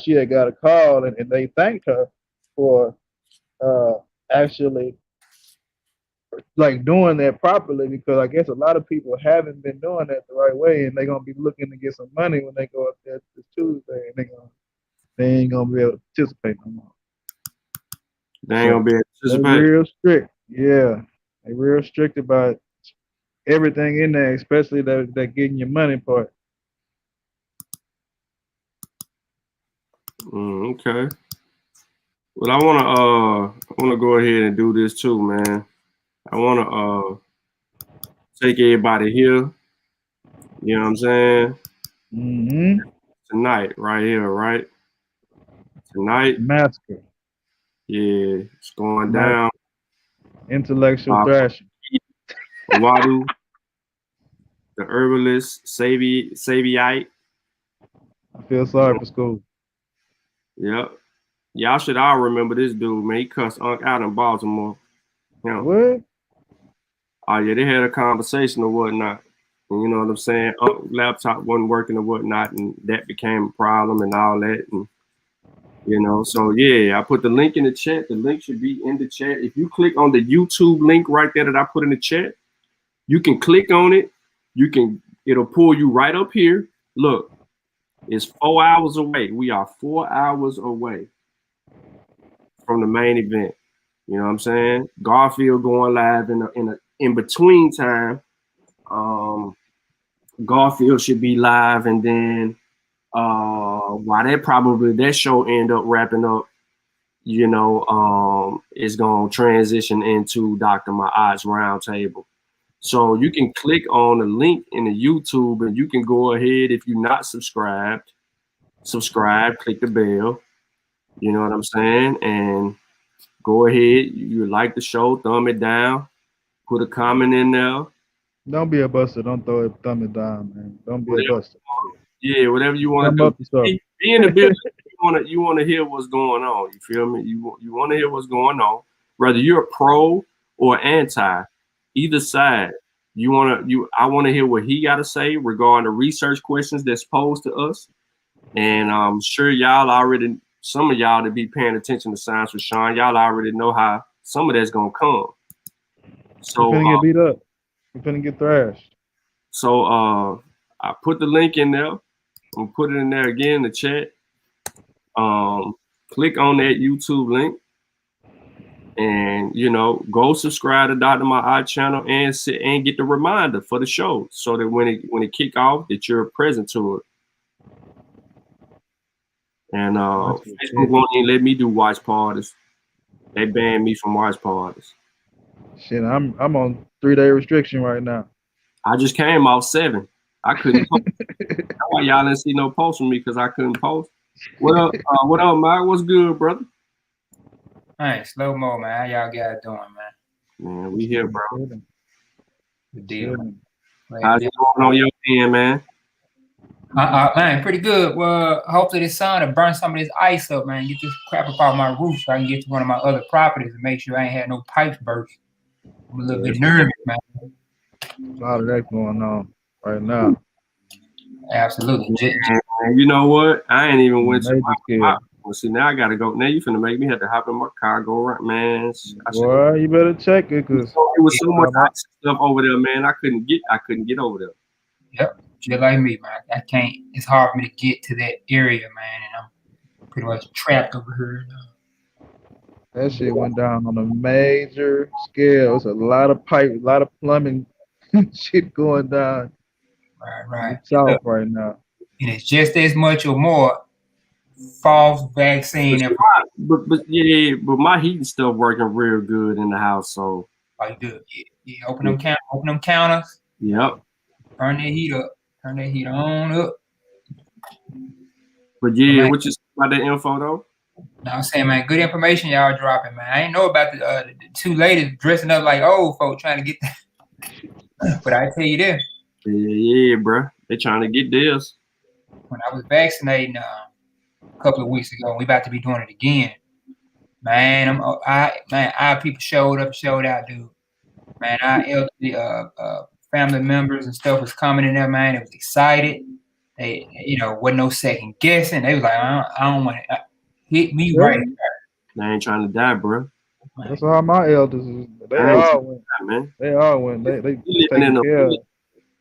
Speaker 5: she had got a call and they thanked her for actually like doing that properly, because I guess a lot of people haven't been doing that the right way, and they're gonna be looking to get some money when they go up there this Tuesday, and they ain't gonna be able to participate no more.
Speaker 2: They ain't gonna be able to participate.
Speaker 5: They're real strict. Yeah, they real strict about everything in there, especially that getting your money part.
Speaker 2: Okay. Well, I wanna go ahead and do this too, man. I wanna take everybody here. You know what I'm saying?
Speaker 5: Mm-hmm.
Speaker 2: Tonight, right here, right? Tonight.
Speaker 5: Massacre.
Speaker 2: Yeah, it's going down.
Speaker 5: Intellectual thrashing.
Speaker 2: Wadu, the herbalist, Sabiite.
Speaker 5: I feel sorry for school.
Speaker 2: Yep. Y'all should all remember this dude, man. He cussed Unc out in Baltimore. You know?
Speaker 5: What?
Speaker 2: Oh, yeah, they had a conversation or whatnot. And you know what I'm saying? Unc's laptop wasn't working or whatnot, and that became a problem and all that. And, you know, so yeah, I put the link in the chat. The link should be in the chat. If you click on the YouTube link right there that I put in the chat, you can click on it. It'll pull you right up here. Look, it's 4 hours away. We are 4 hours away from the main event. You know what I'm saying? Garfield going live in between time. Garfield should be live, and then while that show end up wrapping up, you know, it's gonna transition into Dr. Ma'at's roundtable. So you can click on the link in the YouTube, and you can go ahead, if you're not subscribed, subscribe, click the bell. You know what I'm saying? And go ahead. You like the show, thumb it down, put a comment in there.
Speaker 5: Don't be a buster. Don't thumb it down, man. Don't be a buster.
Speaker 2: Yeah, whatever you want to do. Be in the business. You want to hear what's going on. You feel me? You want to hear what's going on. Whether you're pro or anti, either side. I want to hear what he got to say regarding the research questions that's posed to us. And I'm sure some of y'all that be paying attention to Science with Shawn, y'all already know how some of that's gonna come. So
Speaker 5: we're finna get beat up. We're finna get thrashed.
Speaker 2: So I put the link in there. I'm put it in there again in the chat. Click on that YouTube link, and you know, go subscribe to Dr. Ma'at channel and get the reminder for the show, so that when it kick off, that you're present to it. And Facebook won't even let me do watch parties. They banned me from watch parties.
Speaker 5: Shit, I'm on 3-day restriction right now.
Speaker 2: I just came off 7. I couldn't post. That's why y'all didn't see no post from me, because I couldn't post. What up, Mike? What's good, brother?
Speaker 6: Hey, slow mo, man. How y'all guys doing, man?
Speaker 2: Man, we here, bro.
Speaker 6: Good deal.
Speaker 2: How's it going on your end, man?
Speaker 6: Man, pretty good. Well, hopefully this sun will burn some of this ice up, man. Get this crap up off my roof so I can get to one of my other properties and make sure I ain't had no pipes burst. I'm a little bit nervous, man.
Speaker 5: A lot of that going on right now.
Speaker 6: Absolutely.
Speaker 2: And you know what? I ain't even went to
Speaker 5: Major scale.
Speaker 2: well, see, now I gotta go. Now you finna make me have to hop in my car, go right, man.
Speaker 5: Boy, you better check it, cause
Speaker 2: it was so much stuff over there, man. I couldn't get over there.
Speaker 6: Yep, just like me, man. I can't. It's hard for me to get to that area, man, and I'm pretty much trapped over here.
Speaker 5: That shit went down on a major scale. It's a lot of pipe, a lot of plumbing shit going down.
Speaker 6: Right.
Speaker 5: South right now.
Speaker 6: And it's just as much or more false vaccine.
Speaker 2: But my heating stuff working real good in the house, so.
Speaker 6: Oh, you good? Yeah. Open them counters.
Speaker 2: Yep.
Speaker 6: Turn that heat up. Turn that heat on up.
Speaker 2: But yeah, what you say about that info though?
Speaker 6: No, I'm saying, man, good information y'all dropping, man. I ain't know about the two ladies dressing up like old folk trying to get that. But I tell you this.
Speaker 2: Yeah, bro. They trying to get this.
Speaker 6: When I was vaccinating a couple of weeks ago, we about to be doing it again. Man, our people showed up, showed out, dude. Man, our elderly family members and stuff was coming in there, man. It was excited. They, wasn't no second guessing. They was like, I don't want it. Hit me right.
Speaker 2: They ain't trying to die, bro.
Speaker 5: That's how my elders is. They all went, man. They all went. They taking care of.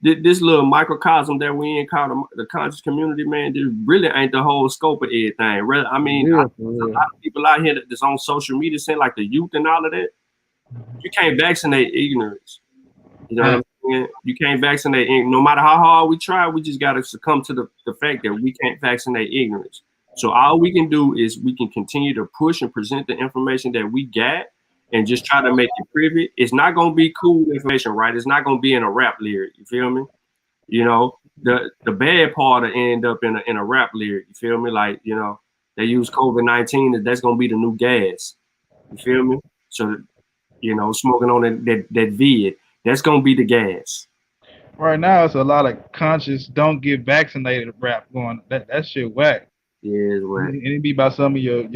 Speaker 2: This little microcosm that we in called the conscious community, man, this really ain't the whole scope of everything. I mean, a lot of people out here that's on social media saying like the youth and all of that. You can't vaccinate ignorance. You know what I'm saying? You can't vaccinate. No matter how hard we try, we just got to succumb to the fact that we can't vaccinate ignorance. So all we can do is we can continue to push and present the information that we got and just try to make it private. It's not going to be cool information, right? It's not going to be in a rap lyric. You feel me? You know, the bad part will end up in a rap lyric. You feel me? Like, they use COVID-19. That's going to be the new gas. You feel me? So, smoking on that vid, that's going to be the gas.
Speaker 5: Right now, it's a lot of conscious don't get vaccinated rap going. That shit whack.
Speaker 2: Yeah, it's whack.
Speaker 5: And it be by some of your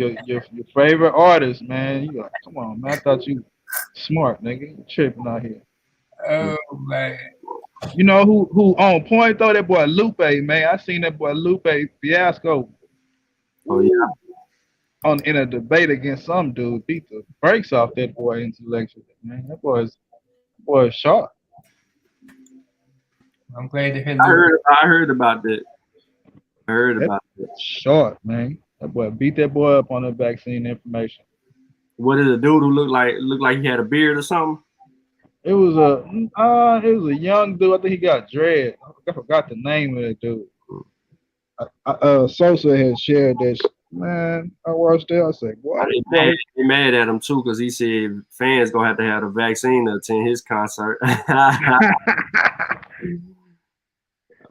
Speaker 5: favorite artists, man. You like, come on, man. I thought you smart, nigga. You tripping out here.
Speaker 6: Oh man.
Speaker 5: You know who on point though? That boy Lupe, man. I seen that boy Lupe Fiasco.
Speaker 2: Oh yeah.
Speaker 5: In a debate against some dude, beat the brakes off that boy intellectually, man. That boy is sharp.
Speaker 6: I'm glad to hear.
Speaker 2: I heard about that. I heard about that.
Speaker 5: Short, man. That boy beat that boy up on the vaccine information.
Speaker 2: What is a dude who looked like he had a beard or something?
Speaker 5: It was a young dude. I think he got dread. I forgot the name of that dude. Sosa had shared that. Man, I watched it. I said, "What?"
Speaker 2: They mad at him too because he said fans gonna have to have a vaccine to attend his concert.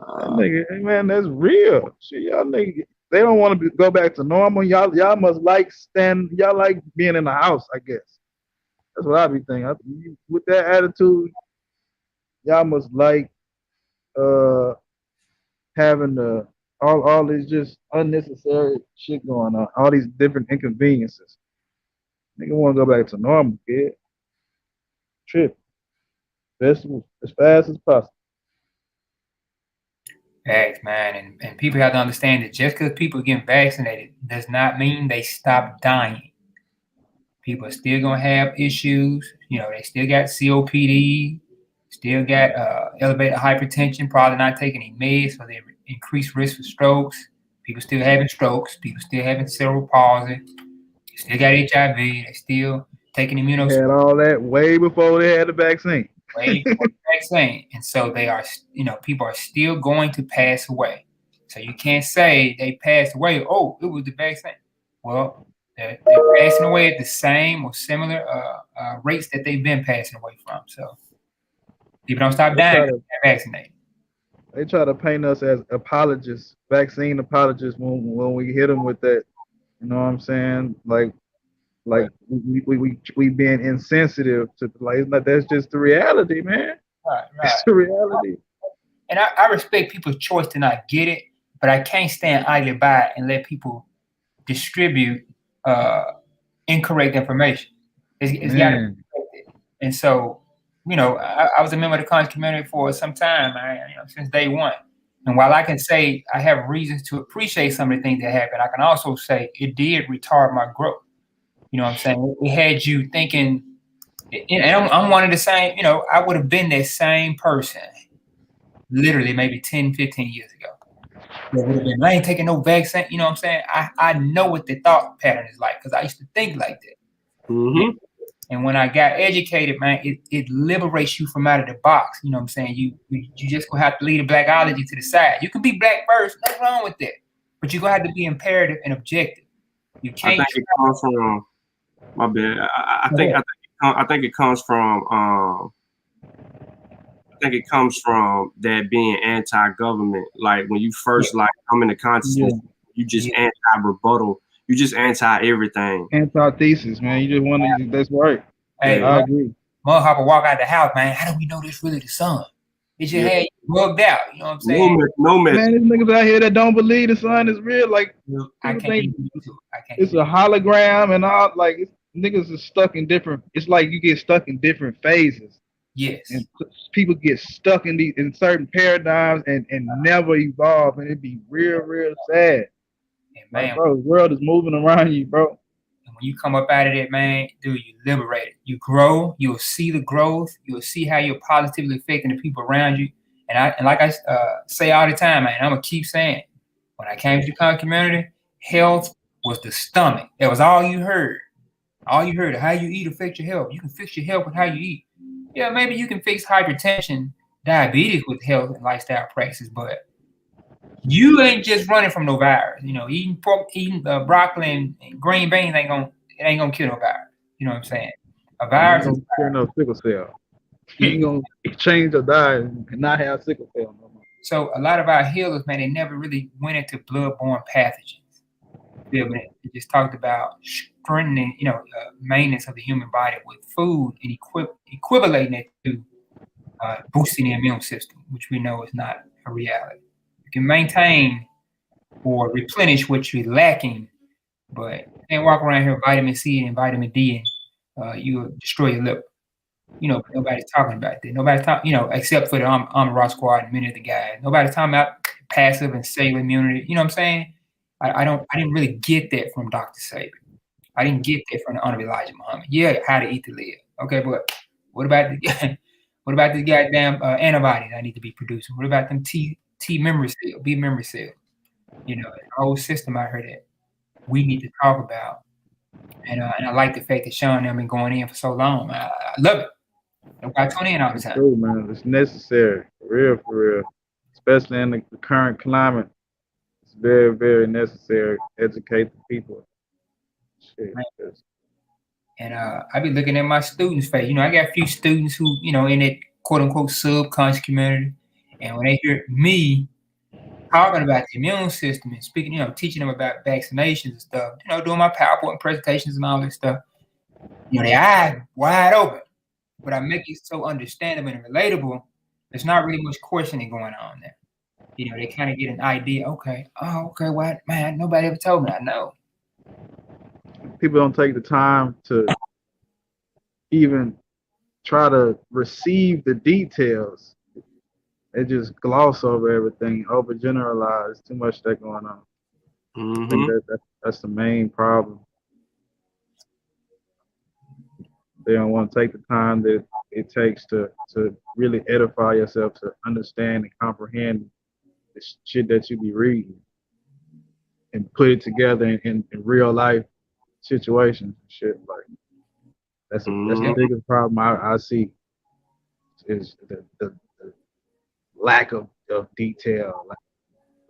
Speaker 5: Nigga, man, that's real. Shit, y'all nigga, they don't want to go back to normal. Y'all must like y'all like being in the house, I guess. That's what I be thinking. With that attitude, y'all must like having all this just unnecessary shit going on, all these different inconveniences. Nigga want to go back to normal, kid. Trip. Festival as fast as possible.
Speaker 6: Facts, man, and people have to understand that just because people get vaccinated does not mean they stop dying. People are still gonna have issues. They still got COPD, still got elevated hypertension, probably not taking any meds, so they increased risk for strokes. People still having strokes. People still having cerebral palsy. They still got HIV. They still taking immunosuppressants.
Speaker 5: Had all that way before they had the vaccine.
Speaker 6: Way before the vaccine, and so they are. People are still going to pass away. So you can't say they passed away. Oh, it was the vaccine. Well, they're passing away at the same or similar rates that they've been passing away from. So people don't stop dying when they're vaccinated.
Speaker 5: They try to paint us as apologists, vaccine apologists, when we hit them with that. You know what I'm saying? Like we being insensitive to that's just the reality, man.
Speaker 6: Right.
Speaker 5: It's the reality.
Speaker 6: And I respect people's choice to not get it, but I can't stand idly by and let people distribute incorrect information. It's got to be protected. And so, you know, I was a member of the conscious community for some time, man, you know, since day one. And while I can say I have reasons to appreciate some of the things that happened, I can also say it did retard my growth. You know what I'm saying? It had you thinking, and I'm one of the same, you know, I would have been that same person literally maybe 10, 15 years ago. That would have been, I ain't taking no vaccine. You know what I'm saying? I know what the thought pattern is like because I used to think like that.
Speaker 2: Mm-hmm.
Speaker 6: And when I got educated, man, it liberates you from out of the box. You know what I'm saying? You just gonna have to leave the blackology to the side. You can be black first, nothing wrong with that. But you're gonna have to be imperative and objective. You can't.
Speaker 2: I think it comes from my bad. I think it comes from I think it comes from that being anti-government. Like when you first like come into consciousness, you just anti-rebuttal. You just anti-everything.
Speaker 5: Antithesis, man. You just want to. That's right.
Speaker 6: Hey,
Speaker 5: I agree.
Speaker 6: Motherfucker walk out the house, man. How do we know this really the sun? It just had you bugged out. You know what I'm saying?
Speaker 2: No message.
Speaker 5: Man, there's niggas out here that don't believe the sun is real. Like
Speaker 6: I can't
Speaker 5: think
Speaker 6: even do it.
Speaker 5: it's a hologram and all. Like niggas is stuck in different. It's like you get stuck in different phases.
Speaker 6: Yes.
Speaker 5: And people get stuck in certain paradigms and never evolve, and it be real sad. And man, like, bro, the world is moving around you, bro.
Speaker 6: And when you come up out of it, man, dude, you liberate it. You grow. You'll see the growth. You'll see how you're positively affecting the people around you. And like I say all the time, man, I'm gonna keep saying, when I came to the conscious community, health was the stomach. That was all you heard. All you heard, how you eat affects your health. You can fix your health with how you eat. Yeah, maybe you can fix hypertension, diabetes with health and lifestyle practices, but you ain't just running from no virus. You know, eating broccoli and green beans ain't gonna kill no virus. You know what I'm saying? A virus
Speaker 5: ain't gonna kill no sickle cell. You ain't gonna change your diet and not have sickle cell no more.
Speaker 6: So a lot of our healers, man, they never really went into bloodborne pathogens. They just talked about strengthening, you know, maintenance of the human body with food and equivalating it to boosting the immune system, which we know is not a reality. You can maintain or replenish what you're lacking, but you can't walk around here with vitamin C and vitamin D and you'll destroy your liver. You know, nobody's talking about that. Nobody's talking, you know, except for the Army Raw Squad and many of the guys. Nobody's talking about passive and cellular immunity. You know what I'm saying? I didn't really get that from Dr. Saban. I didn't get that from the Honorable Elijah Muhammad. Yeah, how to eat to live. Okay, but what about the goddamn antibodies I need to be producing? What about them T memory cells, B memory cells? You know, the whole system I heard that we need to talk about. And I like the fact that Shawn and them been going in for so long. I love it. I tune in all the time.
Speaker 5: True, man. It's necessary, for real. Especially in the current climate. It's very, very necessary to educate the people. Shit.
Speaker 6: And I be looking at my students' face. You know, I got a few students who, you know, in that quote unquote subconscious community. And when they hear me talking about the immune system and speaking, you know, teaching them about vaccinations and stuff, you know, doing my PowerPoint presentations and all this stuff, you know, their eyes wide open. But I make it so understandable and relatable. There's not really much questioning going on there. You know, they kind of get an idea. Okay, what, man? Nobody ever told me. I know.
Speaker 5: People don't take the time to even try to receive the details. They just gloss over everything, overgeneralize. Too much that going on.
Speaker 2: Mm-hmm.
Speaker 5: I think that's the main problem. They don't want to take the time that it takes to really edify yourself, to understand and comprehend the shit that you be reading and put it together in real life situations and shit. Like that's the biggest problem I see is the lack of detail, like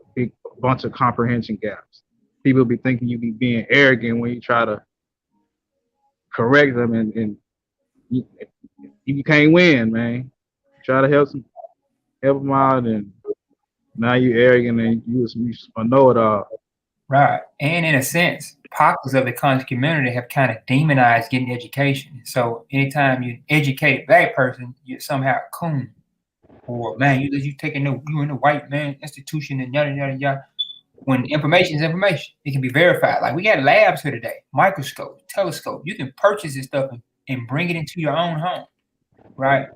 Speaker 5: a big bunch of comprehension gaps. People be thinking you be being arrogant when you try to correct them, and you can't win, man. Try to help them out, and now you arrogant and you know it all.
Speaker 6: Right, and in a sense, pockets of the conscious community have kind of demonized getting education. So anytime you educate a black person, you're somehow a coon, or man, you taking you in the white man institution and yada yada yada. when information is information, it can be verified. Like we got labs here today, microscope, telescope. You can purchase this stuff and bring it into your own home, right?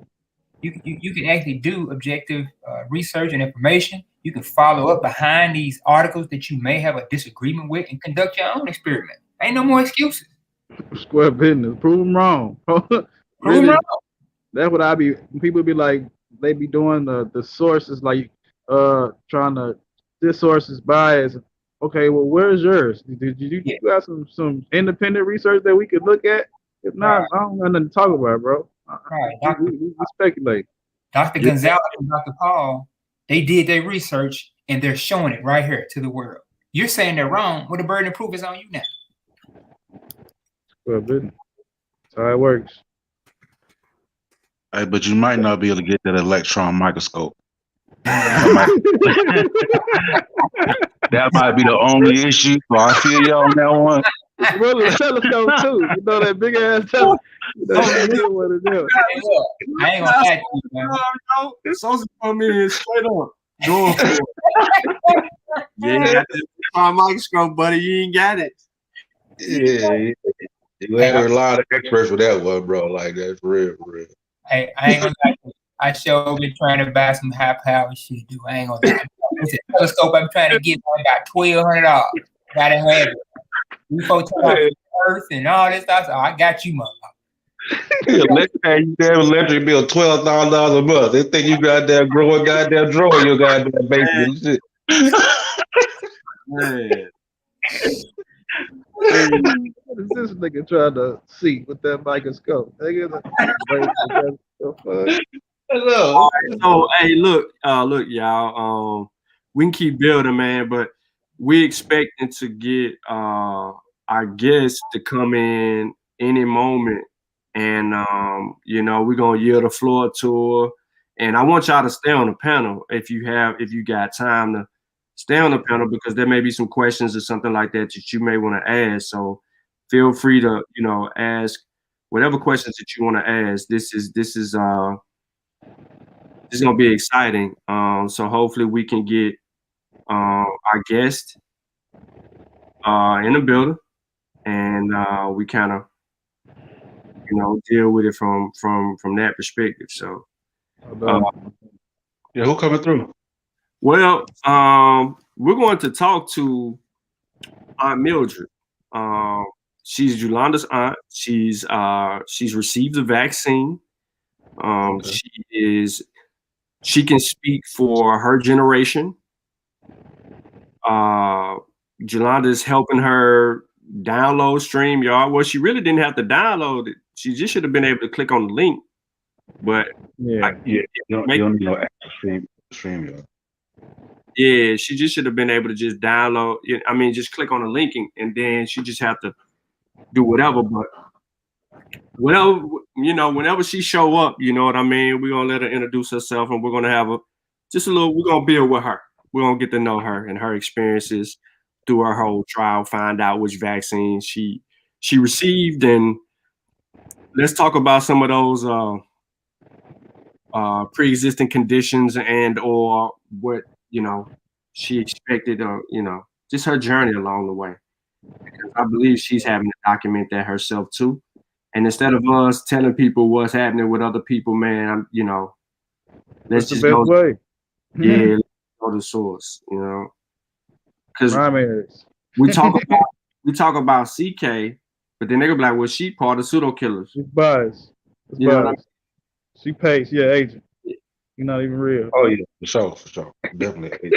Speaker 6: You can actually do objective research and information. You can follow up behind these articles that you may have a disagreement with and conduct your own experiment. Ain't no more excuses.
Speaker 5: Square business. Prove them wrong.
Speaker 6: Prove
Speaker 5: Really,
Speaker 6: wrong.
Speaker 5: that's what I be. People be like, they be doing the sources like trying to, this source is biased. Okay, well, where's yours? Did you
Speaker 6: Yeah.
Speaker 5: got some independent research that we could look at? If not,
Speaker 6: Right.
Speaker 5: I don't got nothing to talk about, bro.
Speaker 6: Right.
Speaker 5: We speculate.
Speaker 6: Dr. Gonzalez and Dr. Paul, they did their research and they're showing it right here to the world. You're saying they're wrong. Well, the burden of proof is on you now.
Speaker 5: Square business. That's how it works.
Speaker 7: Hey, but you might not be able to get that electron microscope. That might be the only issue. So I feel you on that one.
Speaker 5: Well, the telescope too. You know that big ass telescope. You know what it is.
Speaker 6: I ain't gonna lie to you, man.
Speaker 2: It's supposed to come in straight up. Going for it. Yeah, you got the microscope, buddy. You ain't got it.
Speaker 7: Yeah. You had a lot of experts with that one, bro. Like, that's real, for real.
Speaker 6: Hey, I ain't gonna lie to you. I sure been trying to buy some high power shit, dude. I ain't gonna lie. It's a telescope I'm trying to get. I got $1,200. Gotta have it. You folks talk about Earth and all this stuff. So I got you, motherfucker.
Speaker 7: Let's say you damn electric bill $12,000 a month. They think you got that growing goddamn drawer in your goddamn basement and shit.
Speaker 2: Man.
Speaker 5: What is this nigga trying to see with that microscope? Nigga,
Speaker 7: Hello.
Speaker 2: So hey, look, y'all. We can keep building, man, but we expecting to get our guests to come in any moment, and we're gonna yield the floor to her. And I want y'all to stay on the panel if you got time to stay on the panel, because there may be some questions or something like that you may want to ask. So feel free to ask whatever questions that you want to ask. This is gonna be exciting. So hopefully we can get our guest in the building, and we kind of deal with it from that perspective. So
Speaker 7: Yeah, who coming through?
Speaker 2: well, we're going to talk to Aunt Mildred. She's Yolanda's aunt. She's received the vaccine.
Speaker 5: Okay.
Speaker 2: She can speak for her generation. Yolanda is helping her download StreamYard. Well, she really didn't have to download it. She just should have been able to click on the link. But
Speaker 7: You don't need no extra StreamYard.
Speaker 2: Yeah, she just should have been able to just download. I mean, just click on the link and then she just have to do whatever. But whenever she show up, you know what I mean, we're gonna let her introduce herself, and we're gonna have we're gonna build with her. We're gonna get to know her and her experiences through her whole trial, find out which vaccine she received, and let's talk about some of those pre-existing conditions and or what she expected, or just her journey along the way. Because I believe she's having to document that herself too. And instead of us telling people what's happening with other people, man, let's just go.
Speaker 5: Way.
Speaker 2: Yeah, let's go to the source, because we talk about CK, but then they're gonna be like, well, she part of pseudo killers.
Speaker 5: She's biased.
Speaker 2: You know what I mean?
Speaker 5: She pays, agent. You're not even real.
Speaker 7: Oh yeah, for sure, definitely.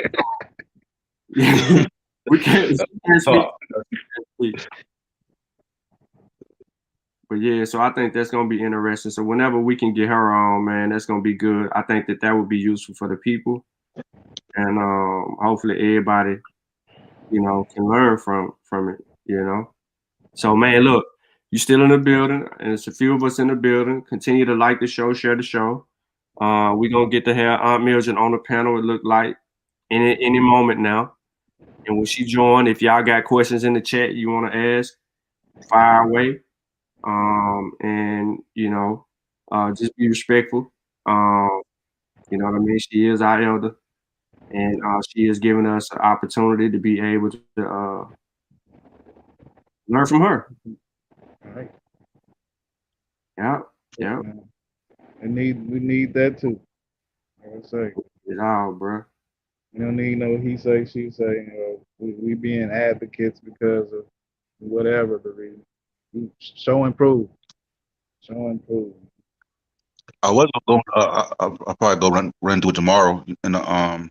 Speaker 2: we can't speak. But yeah, so I think that's gonna be interesting. So whenever we can get her on, man, that's gonna be good. I think that would be useful for the people, and hopefully everybody, can learn from it. So man, look, you still in the building, and it's a few of us in the building. Continue to like the show, share the show. We're gonna get to have Aunt Mildred on the panel. It looked like any moment now. And when she joined, if y'all got questions in the chat you want to ask, fire away. And just be respectful. You know what I mean? She is our elder. and she has given us an opportunity to be able to learn from her.
Speaker 5: All right.
Speaker 2: Yeah, yeah.
Speaker 5: We need that too. Like I say,
Speaker 2: It all, bro.
Speaker 5: you don't need no he say, she say. You know, we being advocates because of whatever the reason. Show and prove. Show and prove.
Speaker 8: I was going. I'll probably go run to it tomorrow in the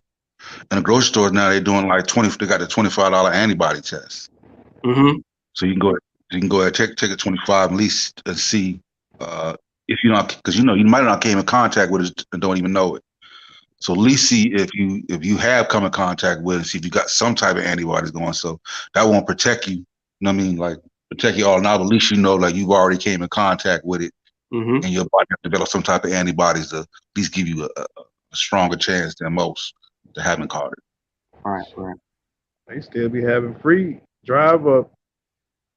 Speaker 8: grocery stores. Now they're doing like 20. They got the $25 antibody test.
Speaker 2: Mm-hmm.
Speaker 8: So you can go ahead take a 25 at least and see if you're not, because you might not came in contact with it and don't even know it. So at least see if you have come in contact with it, see if you got some type of antibodies going. So that won't protect you. You know what I mean? Like protect you all now, but at least you know like you've already came in contact with it,
Speaker 2: Mm-hmm.
Speaker 8: and your body has developed some type of antibodies to at least give you a stronger chance than most to having caught it.
Speaker 2: Right.
Speaker 5: They still be having free drive up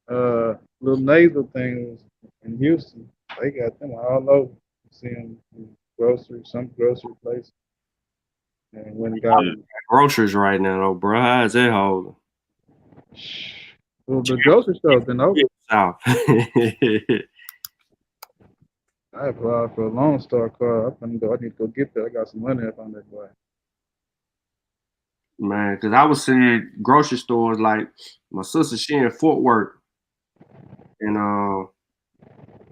Speaker 5: little nasal things in Houston. They got them all over. See them in some grocery place. And when it got
Speaker 2: Groceries right now, though, bro. How's that holding?
Speaker 5: well, the grocery store been over.
Speaker 2: South.
Speaker 5: I applied for a Lone Star card. I need to go get that. I got some money up on that boy.
Speaker 2: Man, because I was seeing grocery stores like my sister, she in Fort Worth, and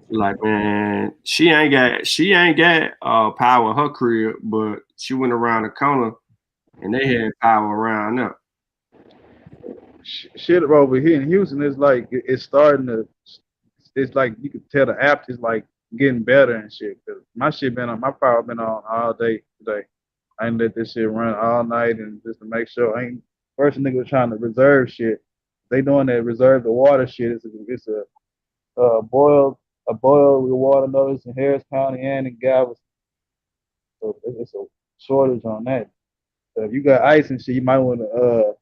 Speaker 2: like, man, she ain't got power in her crib, but she went around the corner and they had power around there.
Speaker 5: Shit over here in Houston is like it's starting to. It's like you could tell the app is like getting better and shit. Cause my power been on all day today. I ain't let this shit run all night and just to make sure I ain't. First nigga was trying to reserve shit. They doing that reserve the water shit. It's a boil with water notice in Harris County and in Galveston. So it's a shortage on that. So if you got ice and shit, you might want to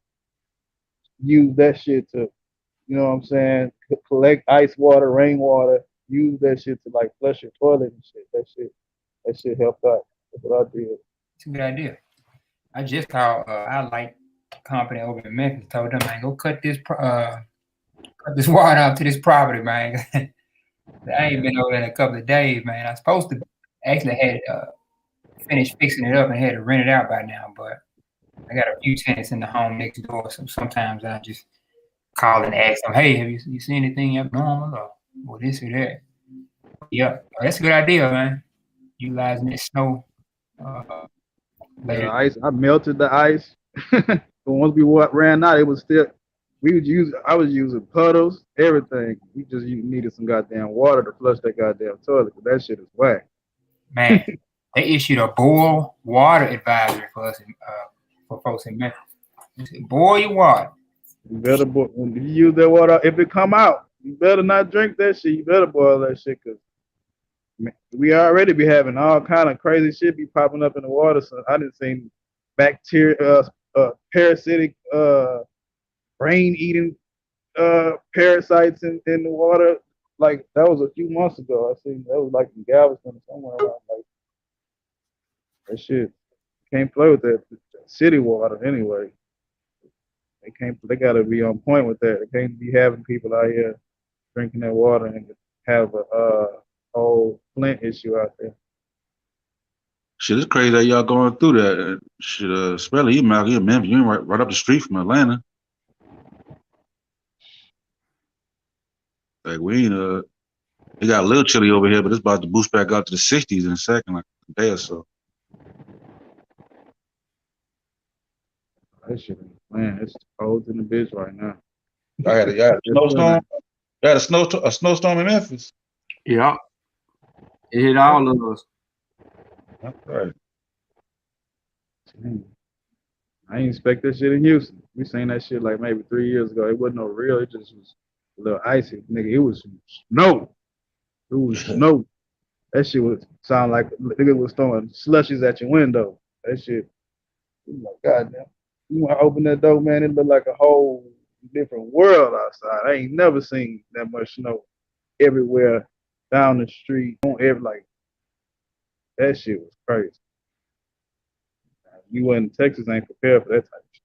Speaker 5: use that shit to, you know what I'm saying, collect ice water, rainwater, use that shit to like flush your toilet and shit. That shit helped out. That's what I did.
Speaker 6: It's a good idea. I just called I like company over in Memphis, told them, man, go cut this water out to this property, man. I ain't been over there in a couple of days, man. I was supposed to actually had finished fixing it up and had to rent it out by now, but I got a few tenants in the home next door, so sometimes I just call and ask them, hey, have you seen anything abnormal or this or that? Yeah, that's a good idea, man. Utilizing this snow.
Speaker 5: The ice, I melted the ice. But once we ran out, it was still. I was using puddles, everything. We just needed some goddamn water to flush that goddamn toilet. Cause that shit is whack.
Speaker 6: Man, they issued a boil water advisory for us, for folks in Memphis. They said, boil your water.
Speaker 5: You better when you use that water, if it come out, you better not drink that shit. You better boil that shit, cause we already be having all kind of crazy shit be popping up in the water. So I didn't see bacteria, parasitic, brain-eating parasites in the water. Like that was a few months ago. I seen that was like in Galveston or somewhere around. Like that shit can't play with that city water anyway. They gotta be on point with that. They can't be having people out here drinking that water and have a whole Flint issue out there.
Speaker 8: Shit, it's crazy that y'all going through that. Shit, especially you out here, Memphis. You right up the street from Atlanta. Like we ain't it got a little chilly over here, but it's about to boost back up to the 60s in a second, like a day or so.
Speaker 5: That shit, man, it's cold in the bitch right now.
Speaker 8: I had a snowstorm. I had a snowstorm in Memphis.
Speaker 2: Yeah, it hit all of us.
Speaker 8: That's right.
Speaker 5: I ain't expect that shit in Houston. We seen that shit like maybe 3 years ago. It wasn't no real. It just was a little icy, nigga. It was snow. It was snow. That shit would sound like nigga was throwing slushies at your window. That shit. Like, goddamn. You want to open that door, man? It looked like a whole different world outside. I ain't never seen that much snow everywhere down the street. On every like that shit was crazy. in Texas ain't prepared for that type of shit.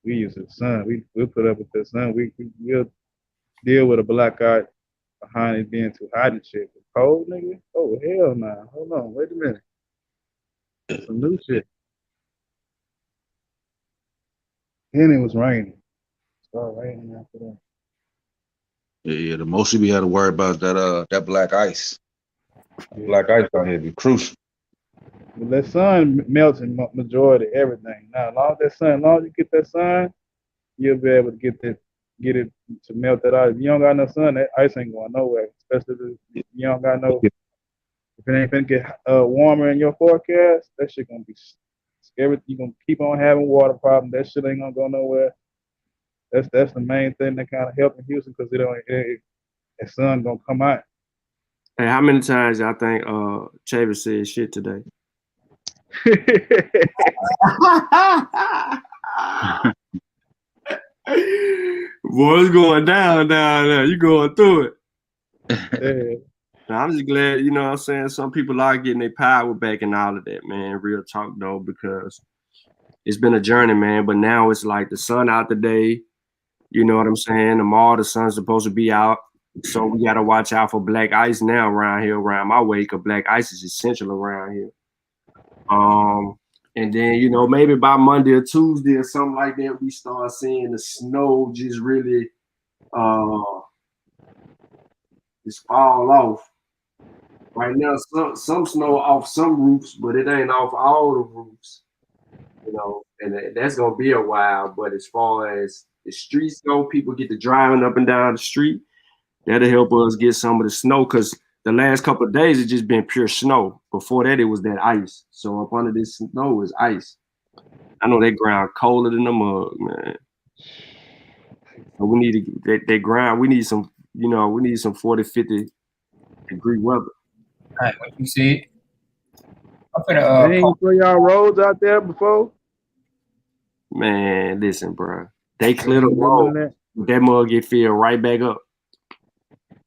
Speaker 5: We use the sun. We'll put up with the sun. We'll deal with a black eye behind it being too hot and shit. But cold, nigga? Oh, hell nah. Hold on. Wait a minute. That's some new shit. And it was raining. It started raining after that.
Speaker 8: Yeah, the most we had to worry about is that black ice.
Speaker 5: Yeah.
Speaker 8: Black ice out here be crucial.
Speaker 5: But that sun melts in majority of everything. Now, as long as you get that sun, you'll be able to get it to melt that ice. If you don't got no sun, that ice ain't going nowhere. Especially if you don't got no, if it ain't gonna get warmer in your forecast, that shit gonna be scary. You gonna keep on having water problems. That shit ain't gonna go nowhere. That's the main thing that kind of help in Houston because that sun gonna come out.
Speaker 2: Hey, how many times y'all think Chavis said shit today? Boy, it's going down there. You going through it.
Speaker 5: Yeah.
Speaker 2: Now, I'm just glad, you know what I'm saying? Some people are getting their power back and all of that, man. Real talk, though, because it's been a journey, man. But now it's like the sun out today. You know what I'm saying? Tomorrow the sun's supposed to be out. So we got to watch out for black ice now around here, around my way, because black ice is essential around here. And then, you know, maybe by Monday or Tuesday or something like that, we start seeing the snow just really just fall off. Right now, some snow off some roofs, but it ain't off all the roofs. You know, and that's gonna be a while. But as far as the streets go, people get to driving up and down the street. That'll help us get some of the snow, because the last couple of days it's just been pure snow. Before that, it was that ice. So up under this snow is ice. I know that ground colder than the mug, man. So we need to that ground. We need some, you know, we need some 40, 50 degree weather.
Speaker 6: All right, what you said. I'm finna
Speaker 5: They ain't for y'all roads out there before.
Speaker 2: Man, listen, bro. They clear the road. That mug get filled right back up.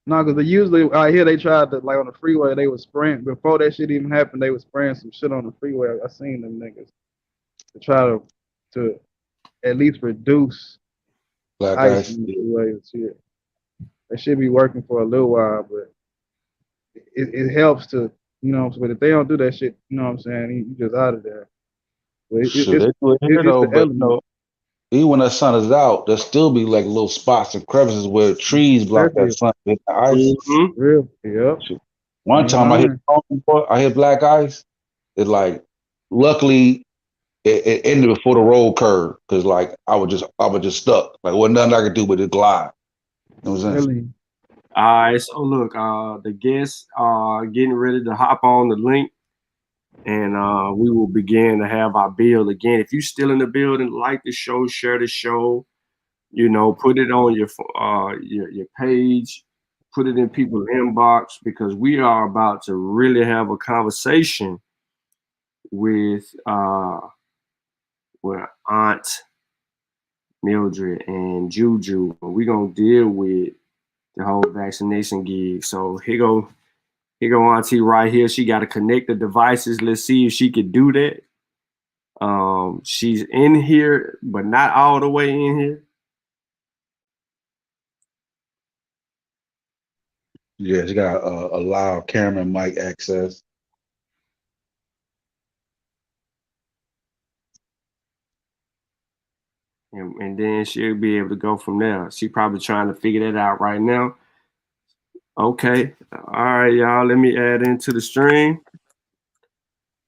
Speaker 5: No, because they usually out here they tried to, like on the freeway, they was spraying before that shit even happened. They was spraying some shit on the freeway. I seen them niggas to try to at least reduce
Speaker 8: black
Speaker 5: ice
Speaker 8: ice
Speaker 5: in the freeway and shit. That should be working for a little while, but it helps to, you know. But if they don't do that shit, you know what I'm saying, you just out of there. But
Speaker 8: they do it here though, but no. Even when that sun is out, there'll still be like little spots and crevices where trees block that sun with the ice.
Speaker 2: Mm-hmm.
Speaker 5: Real, yep.
Speaker 8: One time I hit black ice. It like, luckily, it ended before the road curve because like I was just stuck. Like wasn't nothing I could do but just glide. You know what I'm saying?
Speaker 5: Really?
Speaker 2: All right, so look, the guests are getting ready to hop on the link, and we will begin to have our build again. If you're still in the building, like the show, share the show, you know, put it on your page, put it in people's inbox, because we are about to really have a conversation with Aunt Mildred and Juju. We're gonna deal with the whole vaccination gig. So here go Auntie right here. She got to connect the devices. Let's see if she could do that. She's in here, but not all the way in here.
Speaker 8: Yeah, she got a loud camera and mic access.
Speaker 2: And then she'll be able to go from there. She probably trying to figure that out right now. Okay. All right, y'all. Let me add into the stream.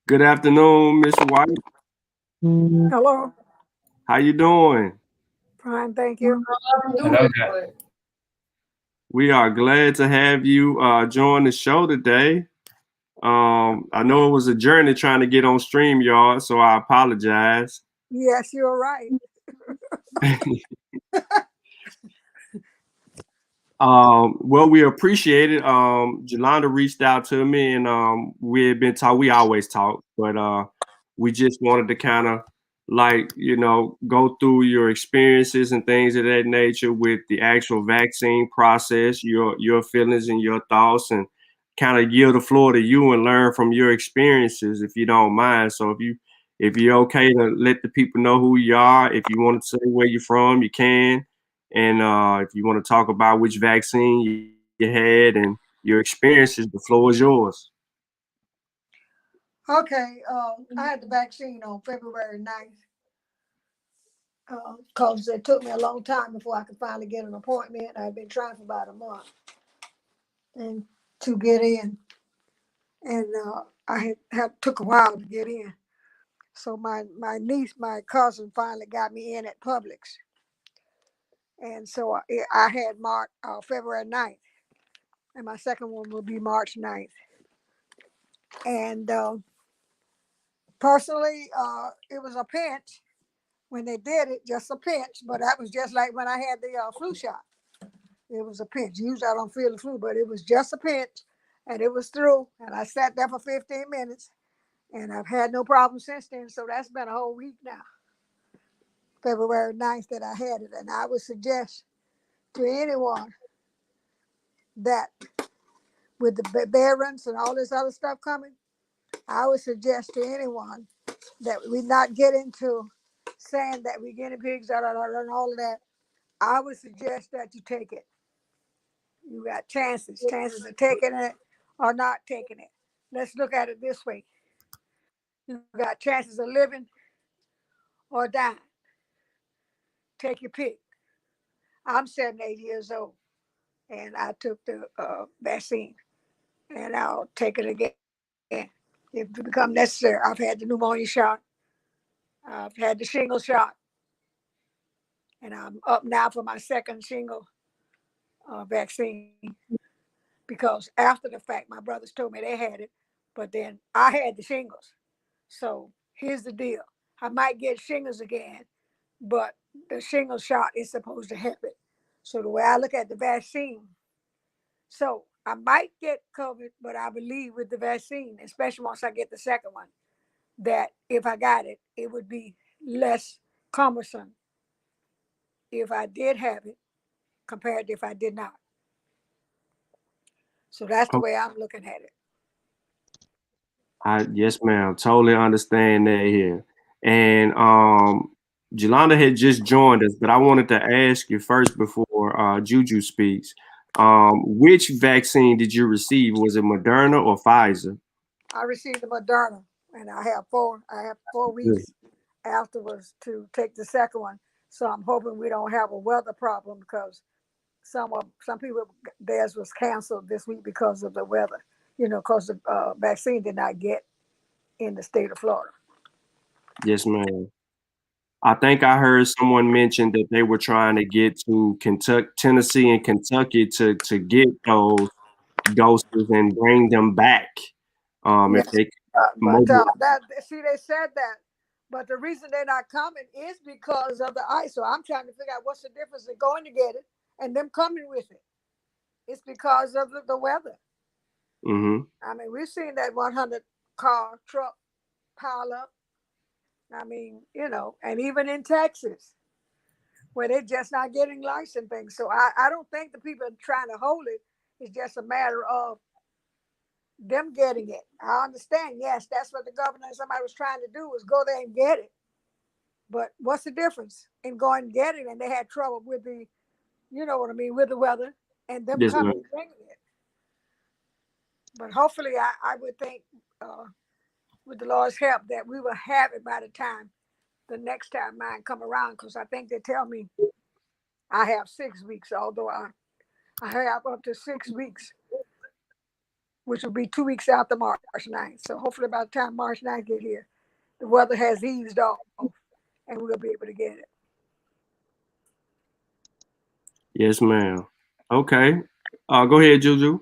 Speaker 2: Good afternoon, Miss White.
Speaker 9: Hello.
Speaker 2: How you doing?
Speaker 9: Fine, thank you.
Speaker 6: Hello.
Speaker 2: We are glad to have you join the show today. I know it was a journey trying to get on StreamYard, so I apologize.
Speaker 9: Yes, you're right.
Speaker 2: Well, we appreciate it. Jolanda reached out to me, and we had been talking. We always talk, but we just wanted to kind of, like, you know, go through your experiences and things of that nature with the actual vaccine process, your feelings and your thoughts, and kind of yield the floor to you and learn from your experiences, if you don't mind. So if you're okay to let the people know who you are, if you want to say where you're from, you can. And if you want to talk about which vaccine you had and your experiences, the floor is yours.
Speaker 9: Okay, I had the vaccine on February 9th because it took me a long time before I could finally get an appointment. I've been trying for about a month and to get in, and I took a while to get in. So my my cousin finally got me in at Publix, and so I had February 9th, and my second one will be March 9th. And personally, it was a pinch when they did it, just a pinch, but that was just like when I had the flu shot. It was a pinch. Usually I don't feel the flu, but it was just a pinch, and it was through, and I sat there for 15 minutes, and I've had no problem since then. So that's been a whole week now, February 9th that I had it. And I would suggest to anyone that with the variants and all this other stuff coming, I would suggest to anyone that we not get into saying that we guinea pigs and all of that. I would suggest that you take it. You got chances of taking it or not taking it. Let's look at it this way. You got chances of living or dying. Take your pick. I'm 78 years old, and I took the vaccine, and I'll take it again if it becomes necessary. I've had the pneumonia shot. I've had the shingle shot, and I'm up now for my second shingle vaccine, because after the fact, my brothers told me they had it, but then I had the shingles. So here's the deal. I might get shingles again, but the shingle shot is supposed to help it. So the way I look at the vaccine, so I might get COVID, but I believe with the vaccine, especially once I get the second one, that if I got it, it would be less cumbersome if I did have it compared to if I did not. So that's the way I'm looking at it.
Speaker 2: Yes, ma'am. Totally understand that here. And Jolanda had just joined us, but I wanted to ask you first before Juju speaks. Which vaccine did you receive? Was it Moderna or Pfizer?
Speaker 9: I received the Moderna, and I have 4 weeks afterwards to take the second one. So I'm hoping we don't have a weather problem, because some people, theirs was canceled this week because of the weather. Because the vaccine did not get in the state of Florida.
Speaker 2: Yes, ma'am. I think I heard someone mention that they were trying to get to Tennessee and Kentucky to get those doses and bring them back. If they
Speaker 9: They said that, but the reason they're not coming is because of the ice. So I'm trying to figure out what's the difference in going to get it and them coming with it. It's because of the weather.
Speaker 2: Mm-hmm.
Speaker 9: I mean, we've seen that 100-car truck pile up. I mean, and even in Texas, where they're just not getting licensed things. So I don't think the people are trying to hold it. It's just a matter of them getting it. I understand. Yes, that's what the governor and somebody was trying to do, was go there and get it. But what's the difference in going and getting it? And they had trouble with the, with the weather and them coming and bringing it. But hopefully, I would think, with the Lord's help, that we will have it by the time the next time mine come around, because I think they tell me I have 6 weeks, although I have up to 6 weeks, which will be 2 weeks after March 9th. So hopefully by the time March 9th get here, the weather has eased off and we'll be able to get it.
Speaker 2: Yes, ma'am. Okay. Go ahead, Juju.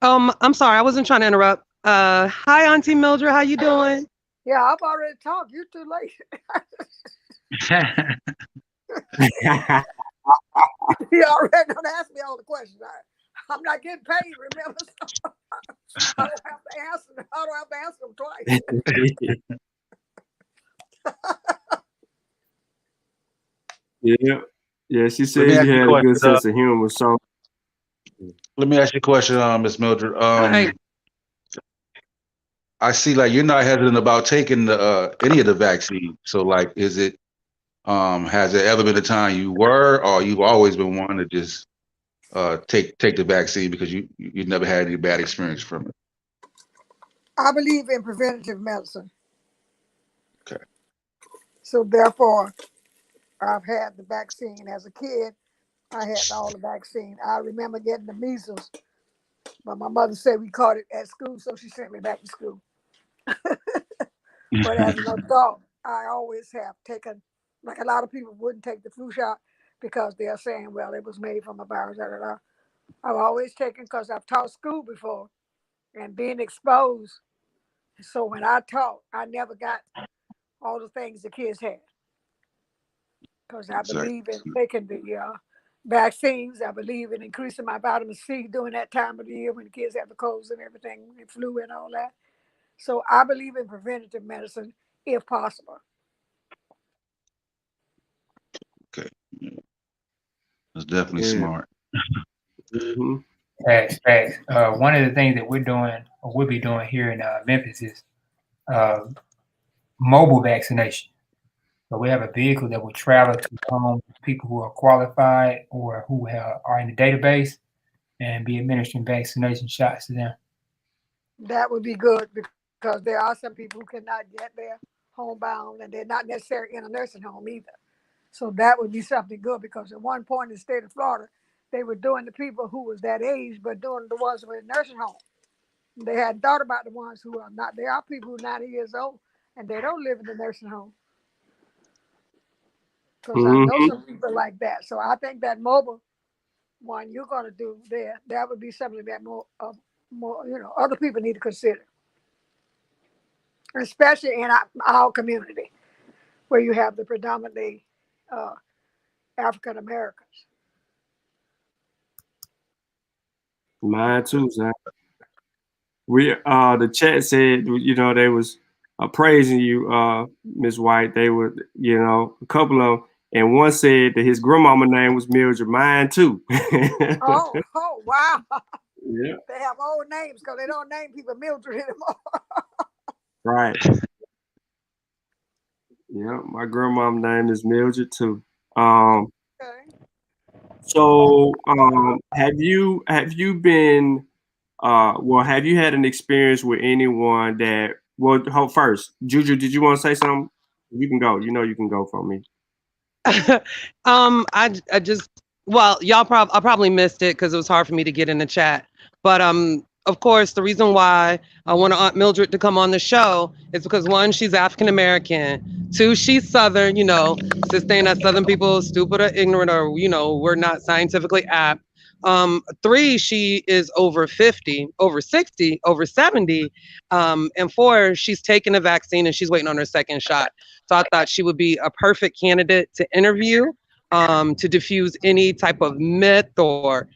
Speaker 10: I'm sorry, I wasn't trying to interrupt. Hi, Auntie Mildred, how you doing?
Speaker 9: Yeah, I've already talked. You're too late. You already done asked me all the questions. I'm not getting paid, remember? So I don't have to answer them twice.
Speaker 2: Yeah, she said you had a good sense of humor. So
Speaker 8: let me ask you a question, Ms. Mildred.
Speaker 10: Hi.
Speaker 8: I see like you're not hesitant about taking the any of the vaccine. So like, is it has there ever been a time you were, or you've always been wanting to just take the vaccine because you never had any bad experience from it?
Speaker 9: I believe in preventative medicine.
Speaker 8: Okay.
Speaker 9: So therefore, I've had the vaccine as a kid. I had all the vaccine. I remember getting the measles, but my mother said we caught it at school, so she sent me back to school. But as an adult, I always have taken, like a lot of people wouldn't take the flu shot because they're saying, well, it was made from a virus. Da, da, da. I've always taken because I've taught school before and being exposed. So when I taught, I never got all the things the kids had because I
Speaker 8: Exactly.
Speaker 9: believe in taking the vaccines. I believe in increasing my vitamin C during that time of the year when the kids have the colds and everything, and flu and all that. So I believe in preventative medicine if possible.
Speaker 8: Okay. That's definitely
Speaker 2: Yeah.
Speaker 8: smart.
Speaker 2: Mm-hmm.
Speaker 6: Facts. One of the things that we're doing, or we'll be doing here in Memphis, is mobile vaccination. So we have a vehicle that will travel to homes of people who are qualified or who are in the database and be administering vaccination shots to them.
Speaker 9: That would be good because there are some people who cannot get there homebound and they're not necessarily in a nursing home either. So that would be something good because at one point in the state of Florida, they were doing the people who was that age, but doing the ones who were in nursing home. They hadn't thought about the ones who are not. There are people who are 90 years old and they don't live in the nursing home. Because I know
Speaker 2: Mm-hmm.
Speaker 9: some people like that. So I think that mobile one you're going to do there, that would be something that more, other people need to consider, especially in our community where you have the predominantly African Americans.
Speaker 2: Mine too, Zach. We the chat said, you know, they was praising you, Miss White. They were, you know, a couple of them, and one said that his grandmama name was Mildred. Mine too.
Speaker 9: Oh, wow.
Speaker 2: Yeah.
Speaker 9: They have old names because they don't name people Mildred anymore.
Speaker 2: Right. Yeah, my grandmama name is Mildred too.
Speaker 9: Okay.
Speaker 2: So have you been have you had an experience with anyone that first, Juju, did you want to say something? You can go. You know you can go from me.
Speaker 10: I just I probably missed it because it was hard for me to get in the chat. But of course, the reason why I want Aunt Mildred to come on the show is because one, she's African American. Two, she's Southern. You know, saying that Southern people are stupid or ignorant or we're not scientifically apt. Three, she is over 50, over 60, over 70. And four, she's taken a vaccine and she's waiting on her second shot. So I thought she would be a perfect candidate to interview, to diffuse any type of myth or